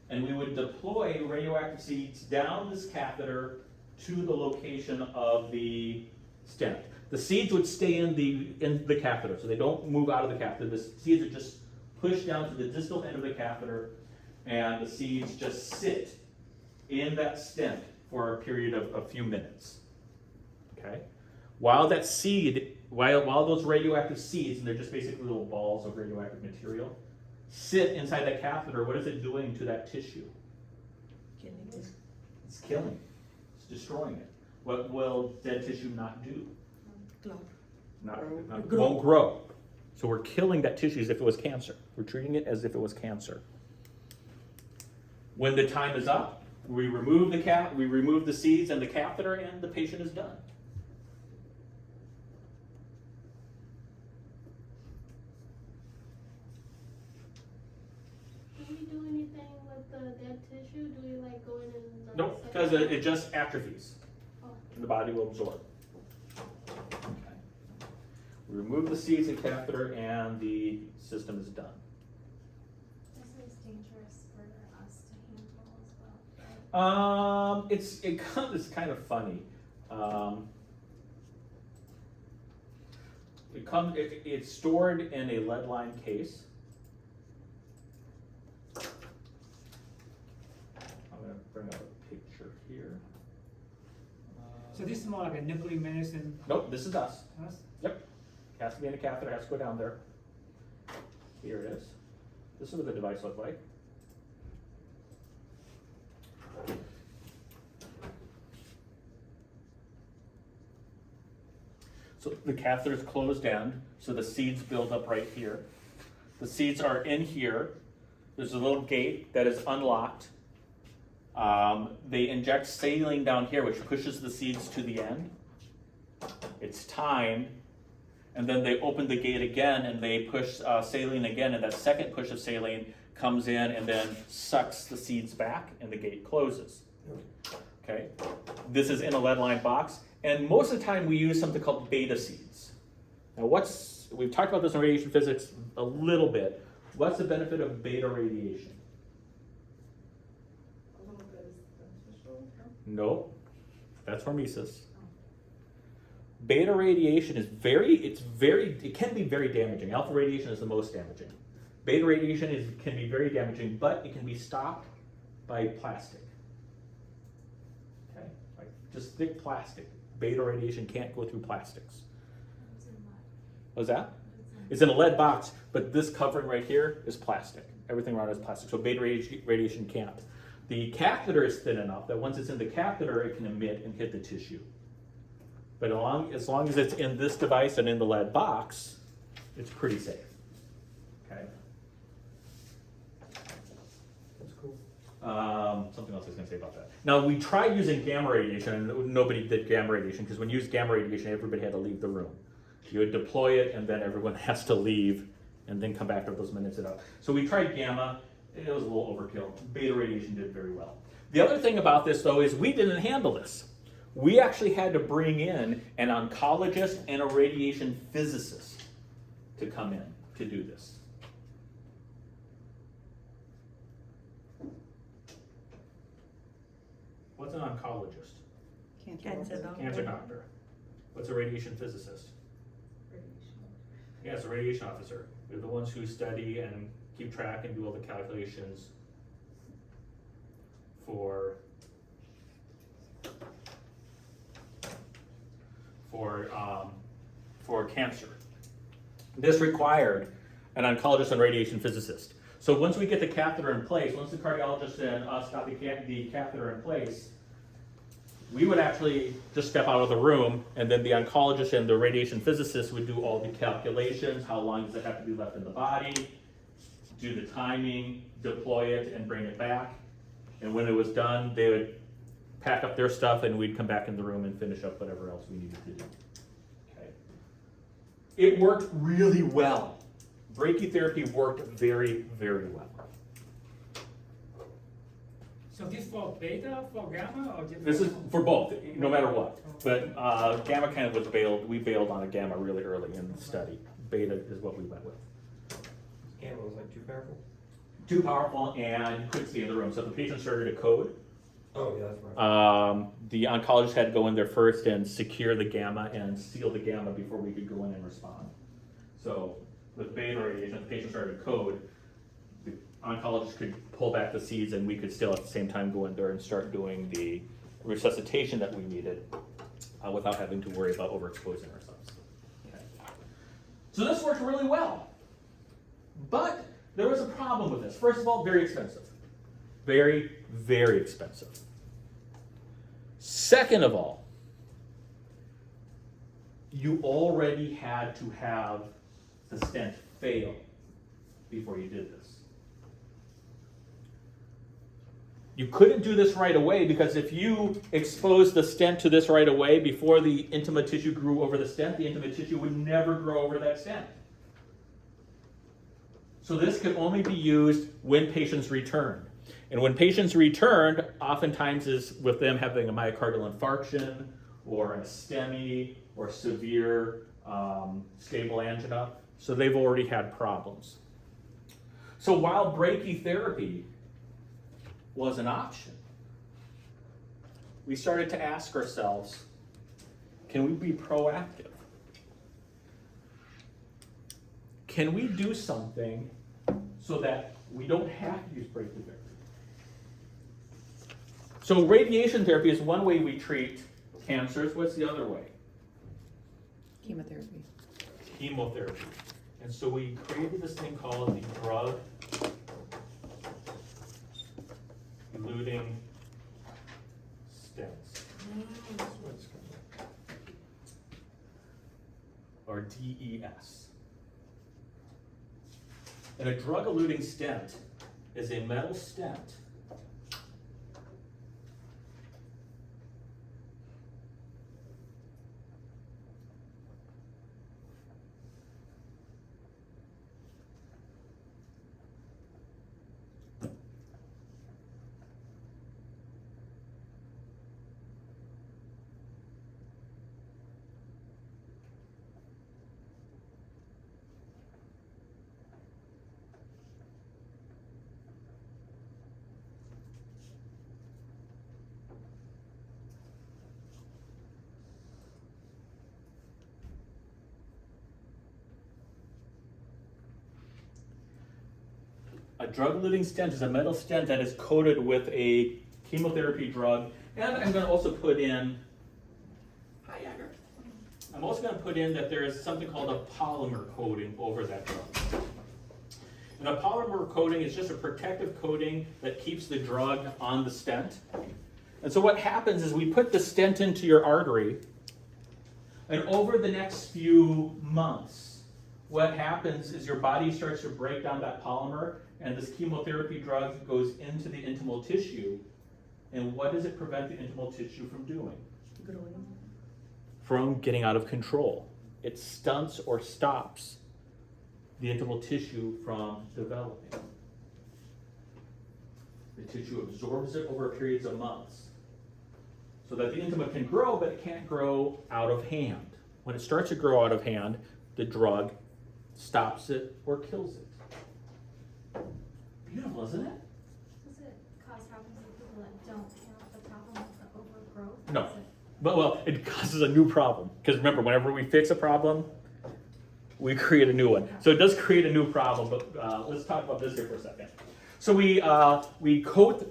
And we would deploy radioactive seeds down this catheter to the location of the stent. The seeds would stay in the catheter, so they don't move out of the catheter. The seeds are just pushed down to the distal end of the catheter, and the seeds just sit in that stent for a period of a few minutes. Okay? While that seed, while those radioactive seeds, and they're just basically little balls of radioactive material, sit inside that catheter, what is it doing to that tissue? Killing it. It's killing it. It's destroying it. What will dead tissue not do? It won't grow. So we're killing that tissue as if it was cancer. We're treating it as if it was cancer. When the time is up, we remove the seeds and the catheter, and the patient is done. Do we do anything with the dead tissue? Do we like go in and? Nope, because it just atrophies. Oh. And the body will absorb. Okay. We remove the seeds and catheter, and the system is done. This is dangerous for us to handle as well, right? It's kind of funny. it's stored in a lead lined case. I'm gonna bring up a picture here. So this is more like a nuclear medicine, Nope, this is us. us? Has to be in a catheter, has to go down there. Here it is. This is what the device looks like. So the catheter is closed end, so the seeds build up right here. The seeds are in here. There's a little gate that is unlocked. They inject saline down here, which pushes the seeds to the end. It's timed, and then they open the gate again and they push saline again, and that second push of saline comes in and then sucks the seeds back, and the gate closes. Okay, this is in a lead-lined box, and most of the time we use something called beta seeds. Now, we've talked about this in radiation physics a little bit. What's the benefit of beta radiation? Nope, that's hormesis. Beta radiation is it can be very damaging. Alpha radiation is the most damaging. Beta radiation can be very damaging, but it can be stopped by plastic. Okay, like just thick plastic. Beta radiation can't go through plastics. What's that? It's in a lead box, but this covering right here is plastic. Everything around it is plastic, so beta radiation can't. The catheter is thin enough that once it's in the catheter, it can emit and hit the tissue. But as long as it's in this device and in the lead box, it's pretty safe. Okay. That's cool. Something else I was going to say about that. Now, we tried using gamma radiation, and nobody did gamma radiation, because when you use gamma radiation, everybody had to leave the room. You would deploy it, and then everyone has to leave, and then come back after those minutes it out. So we tried gamma. It was a little overkill. Beta radiation did very well. The other thing about this, though, is we didn't handle this. We actually had to bring in an oncologist and a radiation physicist to come in to do this. What's an oncologist? Cancer doctor. Cancer doctor. What's a radiation physicist? Yeah, it's a radiation officer. They're the ones who study and keep track and do all the calculations for cancer. This required an oncologist and radiation physicist. So once we get the catheter in place, once the cardiologist and us got the catheter in place, we would actually just step out of the room, and then the oncologist and the radiation physicist would do all the calculations. How long does it have to be left in the body? Do the timing, deploy it, and bring it back. And when it was done, they would pack up their stuff, and we'd come back in the room and finish up whatever else we needed to do. Okay. It worked really well. Brachytherapy worked very, very well. So this for beta, for gamma, or just? This is for both, no matter what. But gamma kind of we bailed on a gamma really early in the study. Beta is what we went with. Gamma was like too powerful? Too powerful, and you couldn't stay in the room. So if the patient started to code, Oh, yeah, that's right. the oncologist had to go in there first and secure the gamma and seal the gamma before we could go in and respond. So with beta radiation, if the patient started to code, the oncologist could pull back the seeds, and we could still at the same time go in there and start doing the resuscitation that we needed without having to worry about overexposing ourselves. Okay. So this worked really well. But there was a problem with this. First of all, very expensive. Very, very expensive. Second of all, you already had to have the stent fail before you did this. You couldn't do this right away, because if you exposed the stent to this right away before the intima tissue grew over the stent, the intima tissue would never grow over that stent. So this could only be used when patients returned. And when patients returned, oftentimes is with them having a myocardial infarction or a STEMI or severe stable angina. So they've already had problems. So while brachytherapy was an option, we started to ask ourselves, can we be proactive? can we do something so that we don't have to use brachytherapy? So radiation therapy is one way we treat cancers. What's the other way? Chemotherapy. Chemotherapy. And so we created this thing called the drug-eluting stents, or DES. And a drug-eluting stent is a metal stent A drug-eluting stent is a metal stent that is coated with a chemotherapy drug, and I'm going to also put in. I'm also going to put in that there is something called a polymer coating over that drug. And a polymer coating is just a protective coating that keeps the drug on the stent. And so what happens is we put the stent into your artery, and over the next few months, what happens is your body starts to break down that polymer, and this chemotherapy drug goes into the intimal tissue. And what does it prevent the intimal tissue from doing? Growing. From getting out of control. It stunts or stops the intimal tissue from developing. The tissue absorbs it over periods of months so that the intima can grow, but it can't grow out of hand. When it starts to grow out of hand, the drug stops it or kills it. Beautiful, isn't it? Does it cause problems with people that don't have the problem with the overgrowth? No. Is it- But well, it causes a new problem. Because remember, whenever we fix a problem, we create a new one. So it does create a new problem, but let's talk about this here for a second. So we coat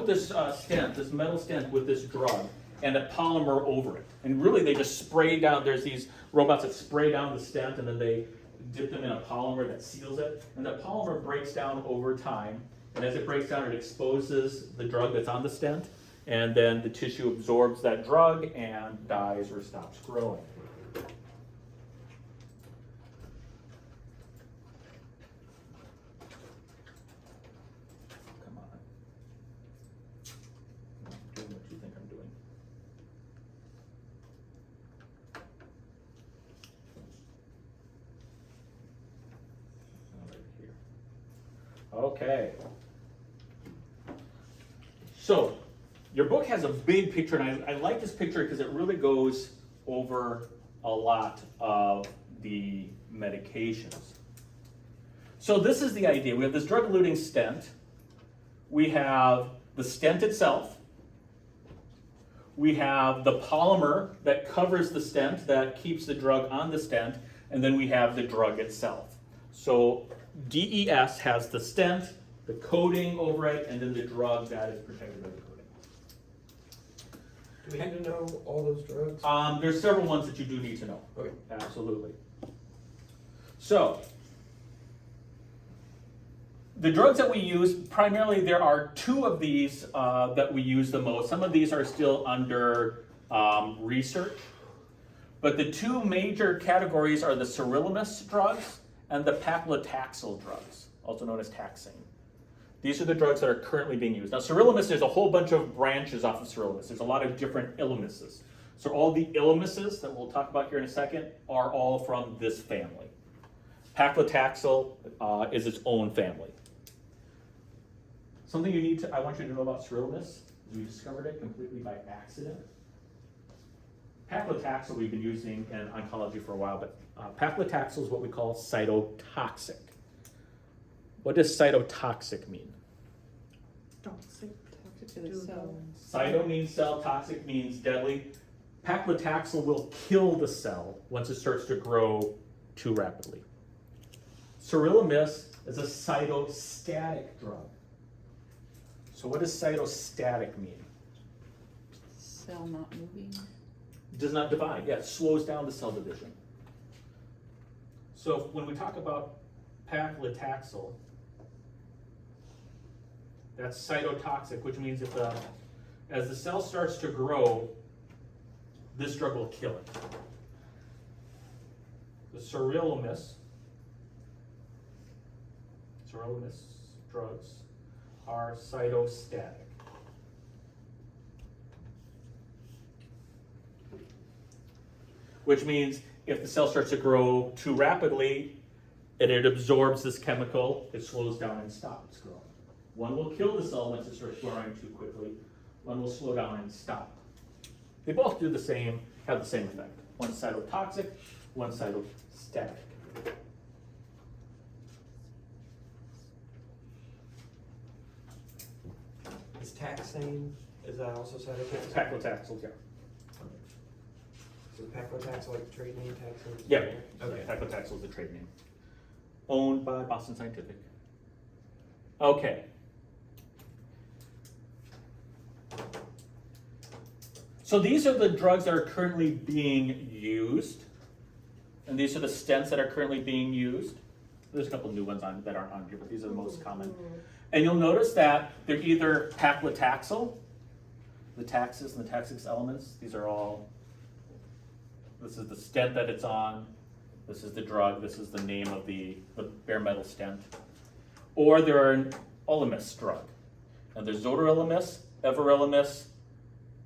this stent, this metal stent, with this drug and a polymer over it. And really they just spray down, there's these robots that spray down the stent and then they dip them in a polymer that seals it. And the polymer breaks down over time. And as it breaks down, it exposes the drug that's on the stent. And then the tissue absorbs that drug and dies or stops growing. Come on. I'm doing what you think I'm doing. Right here. Okay. So, your book has a big picture, and I like this picture because it really goes over a lot of the medications. So this is the idea. We have this drug-eluting stent. We have the stent itself. We have the polymer that covers the stent, that keeps the drug on the stent, and then we have the drug itself. So DES has the stent, the coating over it, and then the drug that is protected by the coating. Do we need to know all those drugs? There's several ones that you do need to know. Okay. Absolutely. So, the drugs that we use, primarily there are two of these that we use the most. Some of these are still under research. But the two major categories are the sirolimus drugs and the paclitaxel drugs, also known as taxane. These are the drugs that are currently being used. Now, sirolimus, there's a whole bunch of branches off of sirolimus. There's a lot of different illnesses. So all the illnesses that we'll talk about here in a second are all from this family. Paclitaxel is its own family. Something I want you to know about sirolimus is we discovered it completely by accident. Paclitaxel we've been using in oncology for a while, but paclitaxel is what we call cytotoxic. What does cytotoxic mean? Toxic. Toxic to the cell. Cyto means cell, toxic means deadly. Paclitaxel will kill the cell once it starts to grow too rapidly. Sirolimus is a cytostatic drug. So what does cytostatic mean? Cell not moving. Does not divide. Yeah, it slows down the cell division. So when we talk about paclitaxel, that's cytotoxic, which means if as the cell starts to grow, this drug will kill it. The sirolimus drugs are cytostatic. Which means if the cell starts to grow too rapidly and it absorbs this chemical, it slows down and stops growing. One will kill the cell once it starts growing too quickly. One will slow down and stop. They both do the same, have the same effect. One cytotoxic, one cytostatic. Is taxane, is that also cytotoxic? Paclitaxel, yeah. So paclitaxel like trade name taxane? Yeah. Okay. Paclitaxel is the trade name. Owned by Boston Scientific. Okay. So these are the drugs that are currently being used. And these are the stents that are currently being used. There's a couple new ones on that aren't on here, but these are the most common. And you'll notice that they're either paclitaxel, the taxis and the taxix elements. These are all, this is the stent that it's on. This is the drug. This is the name of the bare metal stent. Or they're an Olimus drug. And there's Zodorilomus, Everolimus,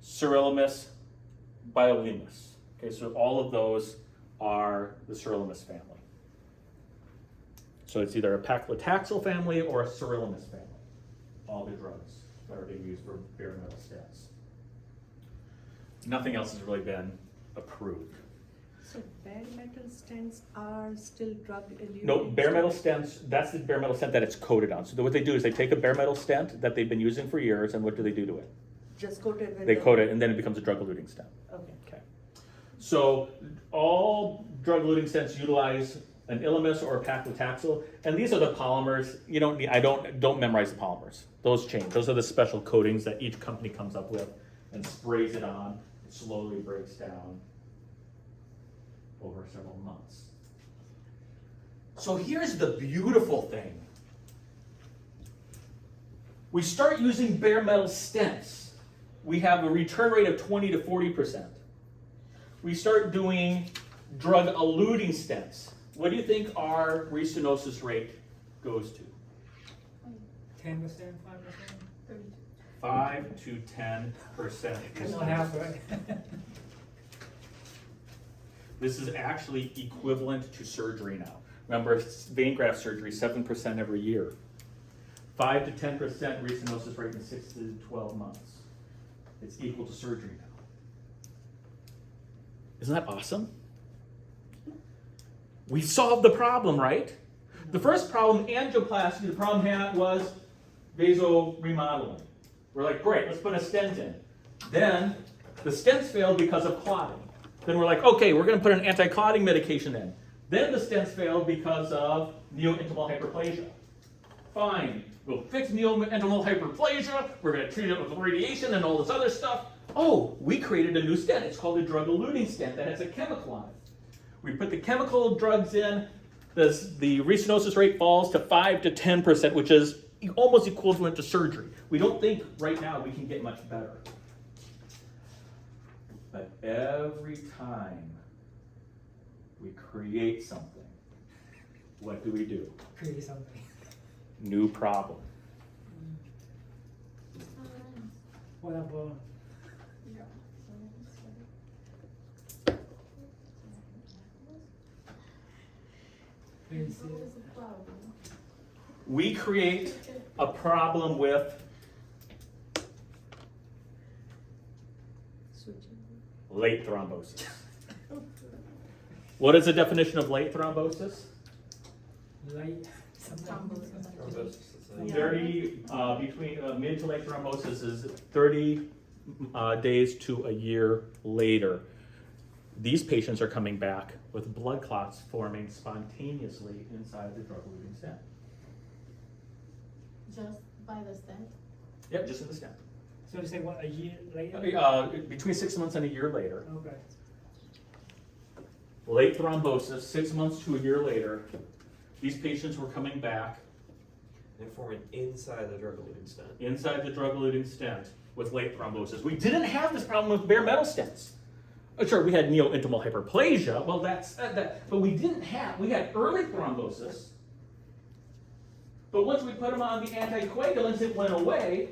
Sirolimus, Biolimus. Okay, so all of those are the Sirolimus family. So it's either a paclitaxel family or a Sirolimus family. All the drugs that are being used for bare metal stents. Nothing else has really been approved. So bare metal stents are still drug-eluting? No, bare metal stents, that's the bare metal stent that it's coated on. So what they do is they take a bare metal stent that they've been using for years, and what do they do to it? Just coated with They the- coat it, and then it becomes a drug-eluting stent. Okay. Okay. So all drug-eluting stents utilize an Ilimis or a paclitaxel, and these are the polymers. You don't need, don't memorize the polymers. Those change. Those are the special coatings that each company comes up with and sprays it on. It slowly breaks down over several months. So here's the beautiful thing. We start using bare metal stents. We have a return rate of 20 to 40%. We start doing drug-eluting stents. What do you think our restenosis rate goes to? 10%, 5%? 5 to 10%. That's not half, right? This is actually equivalent to surgery now. Remember, vein graft surgery, 7% every year. 5 to 10% restenosis rate in 6 to 12 months. It's equal to surgery now. Isn't that awesome? We solved the problem, right? The first problem, angioplasty, the problem was vaso remodeling. We're like, great, let's put a stent in. Then the stents failed because of clotting. Then we're like, okay, we're going to put an anti-clotting medication in. Then the stents failed because of neointimal hyperplasia. Fine, we'll fix neointimal hyperplasia, we're going to treat it with radiation and all this other stuff. Oh, we created a new stent. It's called a drug-eluting stent that has a chemical on it. We put the chemical drugs in, the restenosis rate falls to 5 to 10%, which is almost equivalent to surgery. We don't think right now we can get much better. But every time we create something, what do? Create something. New problem. What about? We create a problem with late thrombosis. What is the definition of late thrombosis? Light, something. Thrombosis, it's a- 30, between mid to late thrombosis is 30 days to a year later. These patients are coming back with blood clots forming spontaneously inside the drug-eluting stent. Just by the stent? Yep, just in the stent. So you say what, a year later? Between 6 months and a year later, Okay. late thrombosis, 6 months to a year later, these patients were coming back And forming inside the drug-eluting stent. inside the drug-eluting stent with late thrombosis. We didn't have this problem with bare metal stents. Sure, we had neo-intimal hyperplasia, well that's, but we had early thrombosis. But once we put them on the anticoagulants, it went away.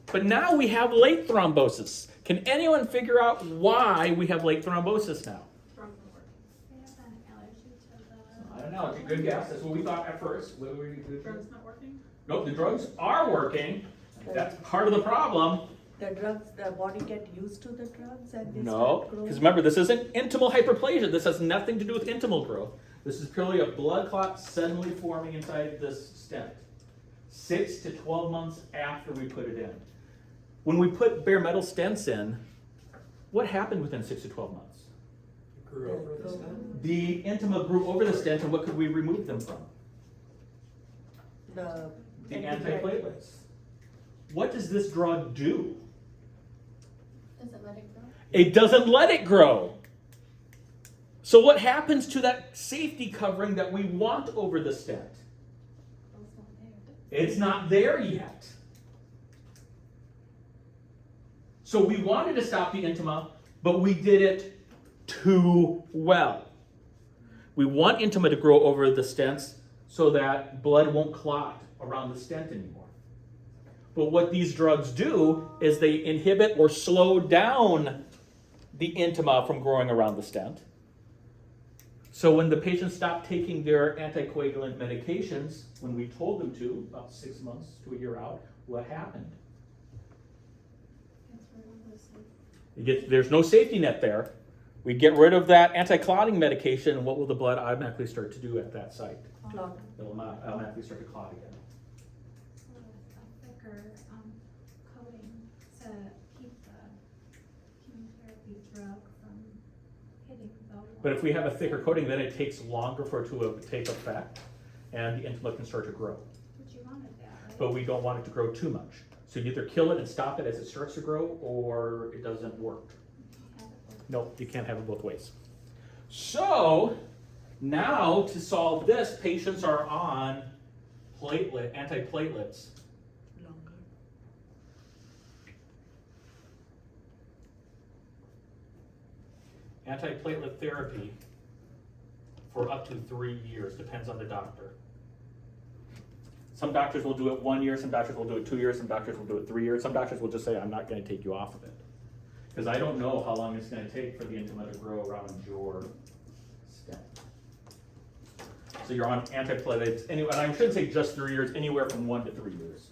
But now we have late thrombosis. Can anyone figure out why we have late thrombosis now? They have an allergy to the. I don't know, it's a good guess, that's what we thought at first. What were you- Drugs not working? Nope, the drugs are working, that's part of the problem. The drugs, the body get used to the drugs and they No, start growing? because remember, this isn't intimal hyperplasia. This has nothing to do with intimal growth. This is purely a blood clot suddenly forming inside this stent. 6 to 12 months after we put it in. When we put bare metal stents in, what happened within 6 to 12 months? It grew over the stent. The intima grew over the stent, and what could we remove them from? The Antiplatelets. What does this drug do? Does it let it grow? It doesn't let it grow. So what happens to that safety covering that we want over the stent? It's not there. It's not there yet. So we wanted to stop the intima, but we did it too well. We want intima to grow over the stents so that blood won't clot around the stent anymore. But what these drugs do is they inhibit or slow down the intima from growing around the stent. So when the patients stopped taking their anticoagulant medications, when we told them to, about 6 months to a year out, what happened? There's no safety net there. We get rid of that anti-clotting medication, and what will the blood automatically start to do at that site? clot. It'll automatically start to clot again. A thicker, coating to keep the chemotherapy drug from hitting the wall. But if we have a thicker coating, then it takes longer for it to take effect, and the intima can start to grow. But you wanted that, right? But we don't want it to grow too much. So you either kill it and stop it as it starts to grow, or it doesn't work. Have it work. Nope, you can't have it both ways. So now to solve this, patients are on antiplatelets. Longer. Antiplatelet therapy for up to 3 years, depends on the doctor. Some doctors will do it 1 year, some doctors will do it 2 years, some doctors will do it 3 years, some doctors will just say, I'm not gonna take you off of it. Because I don't know how long it's gonna take for the intima to grow around your stent. So you're on antiplatelets, and I shouldn't say just 3 years, anywhere from 1 to 3 years.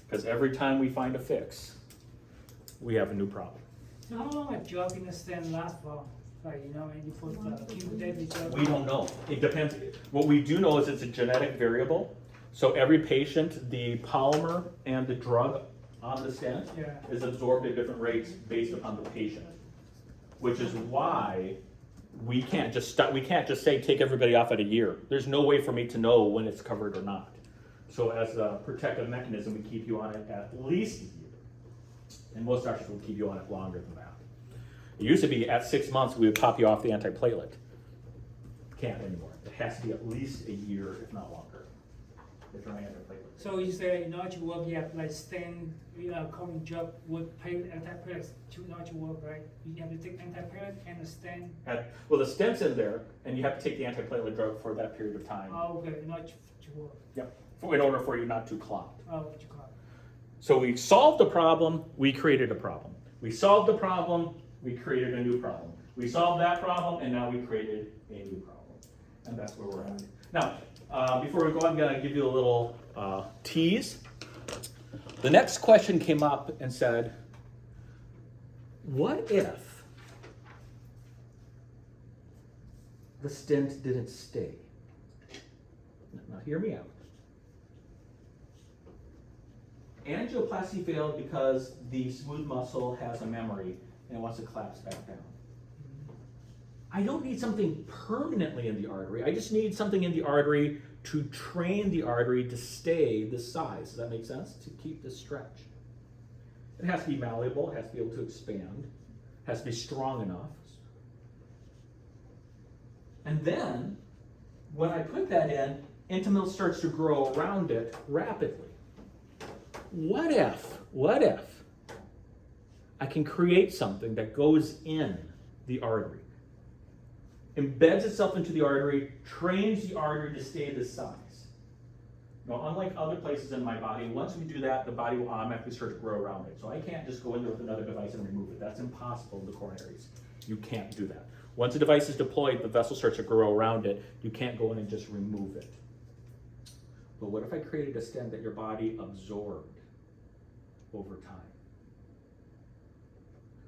Because every time we find a fix, we have a new problem. So how long a drug in the stent lasts for? Like, you know, when you put the chemotherapy drug? We don't know. It depends. What we do know is it's a genetic variable. So every patient, the polymer and the drug on the stent Yeah. is absorbed at different rates based upon the patient. Which is why we can't just say take everybody off at a year. There's no way for me to know when it's covered or not. So as a protective mechanism, we keep you on it at least a year. And most doctors will keep you on it longer than that. It used to be at 6 months, we would pop you off the antiplatelet. Can't anymore. It has to be at least a year, if not longer, if you're on antiplatelet. So you say in order to work, you have like stent, common drug with antiplatelets to not to work, right? You have to take antiplatelet and a stent. Well, the stent's in there, and you have to take the antiplatelet drug for that period of time. Oh, okay, not to work. Yep. In order for you not to clot. Oh, what you call it. So we solved the problem, we created a problem. We solved the problem, we created a new problem. We solved that problem, and now we created a new problem. And that's where we're at. Now, before we go, I'm gonna give you a little tease. The next question came up and said, what if the stent didn't stay? Now hear me out. Angioplasty failed because the smooth muscle has a memory and it wants to collapse back down. I don't need something permanently in the artery. I just need something in the artery to train the artery to stay this size. Does that make sense? To keep this stretch. It has to be malleable, it has to be able to expand, it has to be strong enough. And then, when I put that in, intimal starts to grow around it rapidly. What if I can create something that goes in the artery, embeds itself into the artery, trains the artery to stay this size? Now, unlike other places in my body, once we do that, the body will automatically start to grow around it. So I can't just go in there with another device and remove it. That's impossible in the coronaries. You can't do that. Once a device is deployed, the vessel starts to grow around it. You can't go in and just remove it. But what if I created a stent that your body absorbed over time?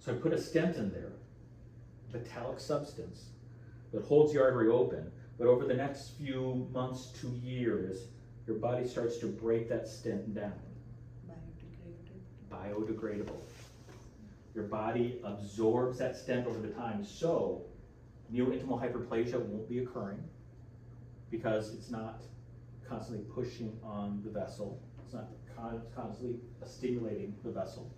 So I put a stent in there, metallic substance, that holds the artery open, but over the next few months to years, your body starts to break that stent down. Biodegradable. Your body absorbs that stent over the time, so neointimal hyperplasia won't be occurring because it's not constantly pushing on the vessel. It's not constantly stimulating the vessel.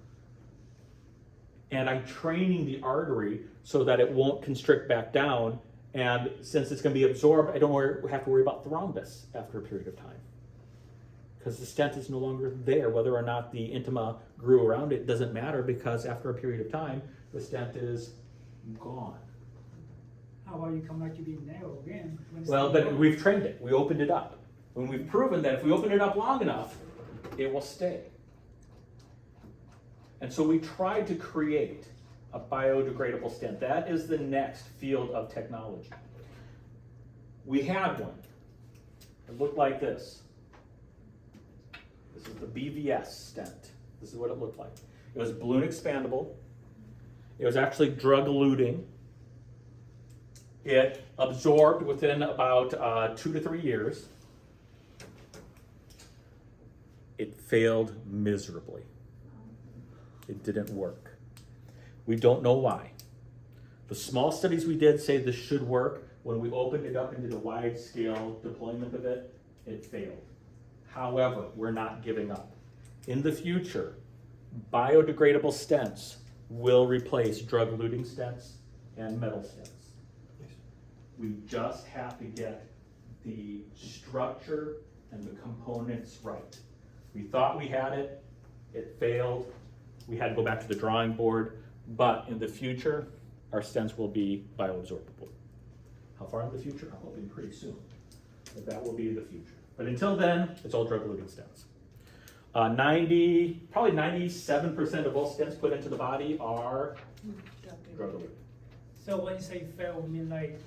And I'm training the artery so that it won't constrict back down. And since it's going to be absorbed, I don't have to worry about thrombus after a period of time. Because the stent is no longer there. Whether or not the intima grew around it doesn't matter, because after a period of time, the stent is gone. How about you come back to be narrow again? when it's Well, still but growing? we've trained it. We opened it up. When we've proven that if we open it up long enough, it will stay. And so we tried to create a biodegradable stent. That is the next field of technology. We had one. It looked like this. This is the BVS stent. This is what it looked like. It was balloon expandable. It was actually drug-eluting. It absorbed within about 2 to 3 years. It failed miserably. It didn't work. We don't know why. The small studies we did say this should work. When we opened it up and did a wide-scale deployment of it, it failed. However, we're not giving up. In the future, biodegradable stents will replace drug-eluting stents and metal stents. We just have to get the structure and the components right. We thought we had it, it failed. We had to go back to the drawing board, but in the future, our stents will be bioabsorbable. How far in the future? I'm hoping pretty soon, but that will be the future. But until then, it's all drug-eluting stents. Probably 97% of all stents put into the body are drug-eluting. So when you say fail, you mean like,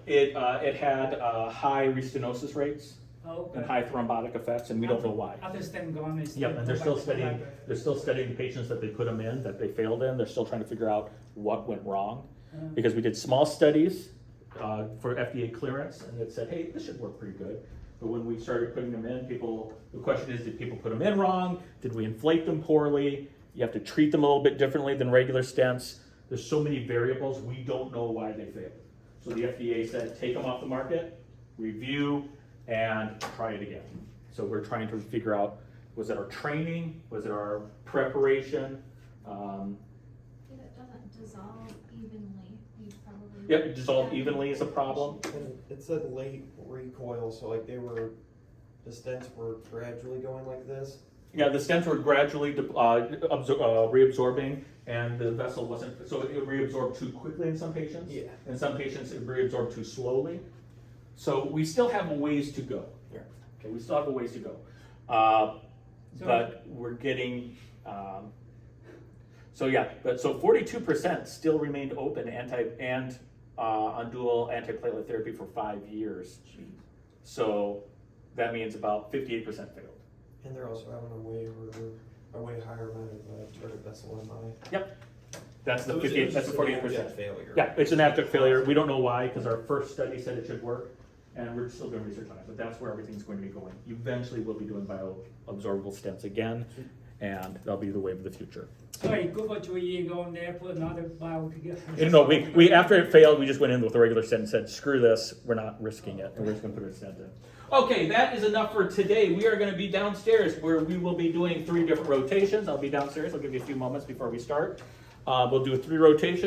It had high restenosis rates oh, and high thrombotic effects, and we don't know why. after stent gone, it's Yep, and they're still studying. They're still studying the patients that they put them in, that they failed in. They're still trying to figure out what went wrong, because we did small studies for FDA clearance, and it said, hey, this should work pretty good. But when we started putting them in, the question is, did people put them in wrong? Did we inflate them poorly? You have to treat them a little bit differently than regular stents. There's so many variables, we don't know why they failed. So the FDA said, take them off the market, review, and try it again. So we're trying to figure out, was it our training? Was it our preparation? If it doesn't dissolve evenly, you probably. Yep, it dissolved evenly is a problem. And it said late recoil, so like the stents were gradually going like this. Yeah, the stents were gradually reabsorbing, and the vessel wasn't, so it reabsorbed too quickly in some patients. Yeah. In some patients, it reabsorbed too slowly. So we still have a ways to go. Yeah. Okay, we still have a ways to go. But we're getting, so 42% still remained open on dual antiplatelet therapy for 5 years. So that means about 58% failed. And they're also having a way higher amount of target vessel MI. Yep. That's the So it was 58, that's the just an 48%. abject failure. Yeah, it's an abject failure. We don't know why, because our first study said it should work, and we're still doing research on it, but that's where everything's going to be going. Eventually, we'll be doing bioabsorbable stents again, and that'll be the wave of the future. So you go for 2 years, go in there, put another bio together. You know, we after it failed, we just went in with a regular stent and said, screw this, we're not risking it, and we're just gonna put a stent in. Okay, that is enough for today. We are gonna be downstairs where we will be doing 3 different rotations. I'll be downstairs, I'll give you a few moments before we start. We'll do 3 rotations.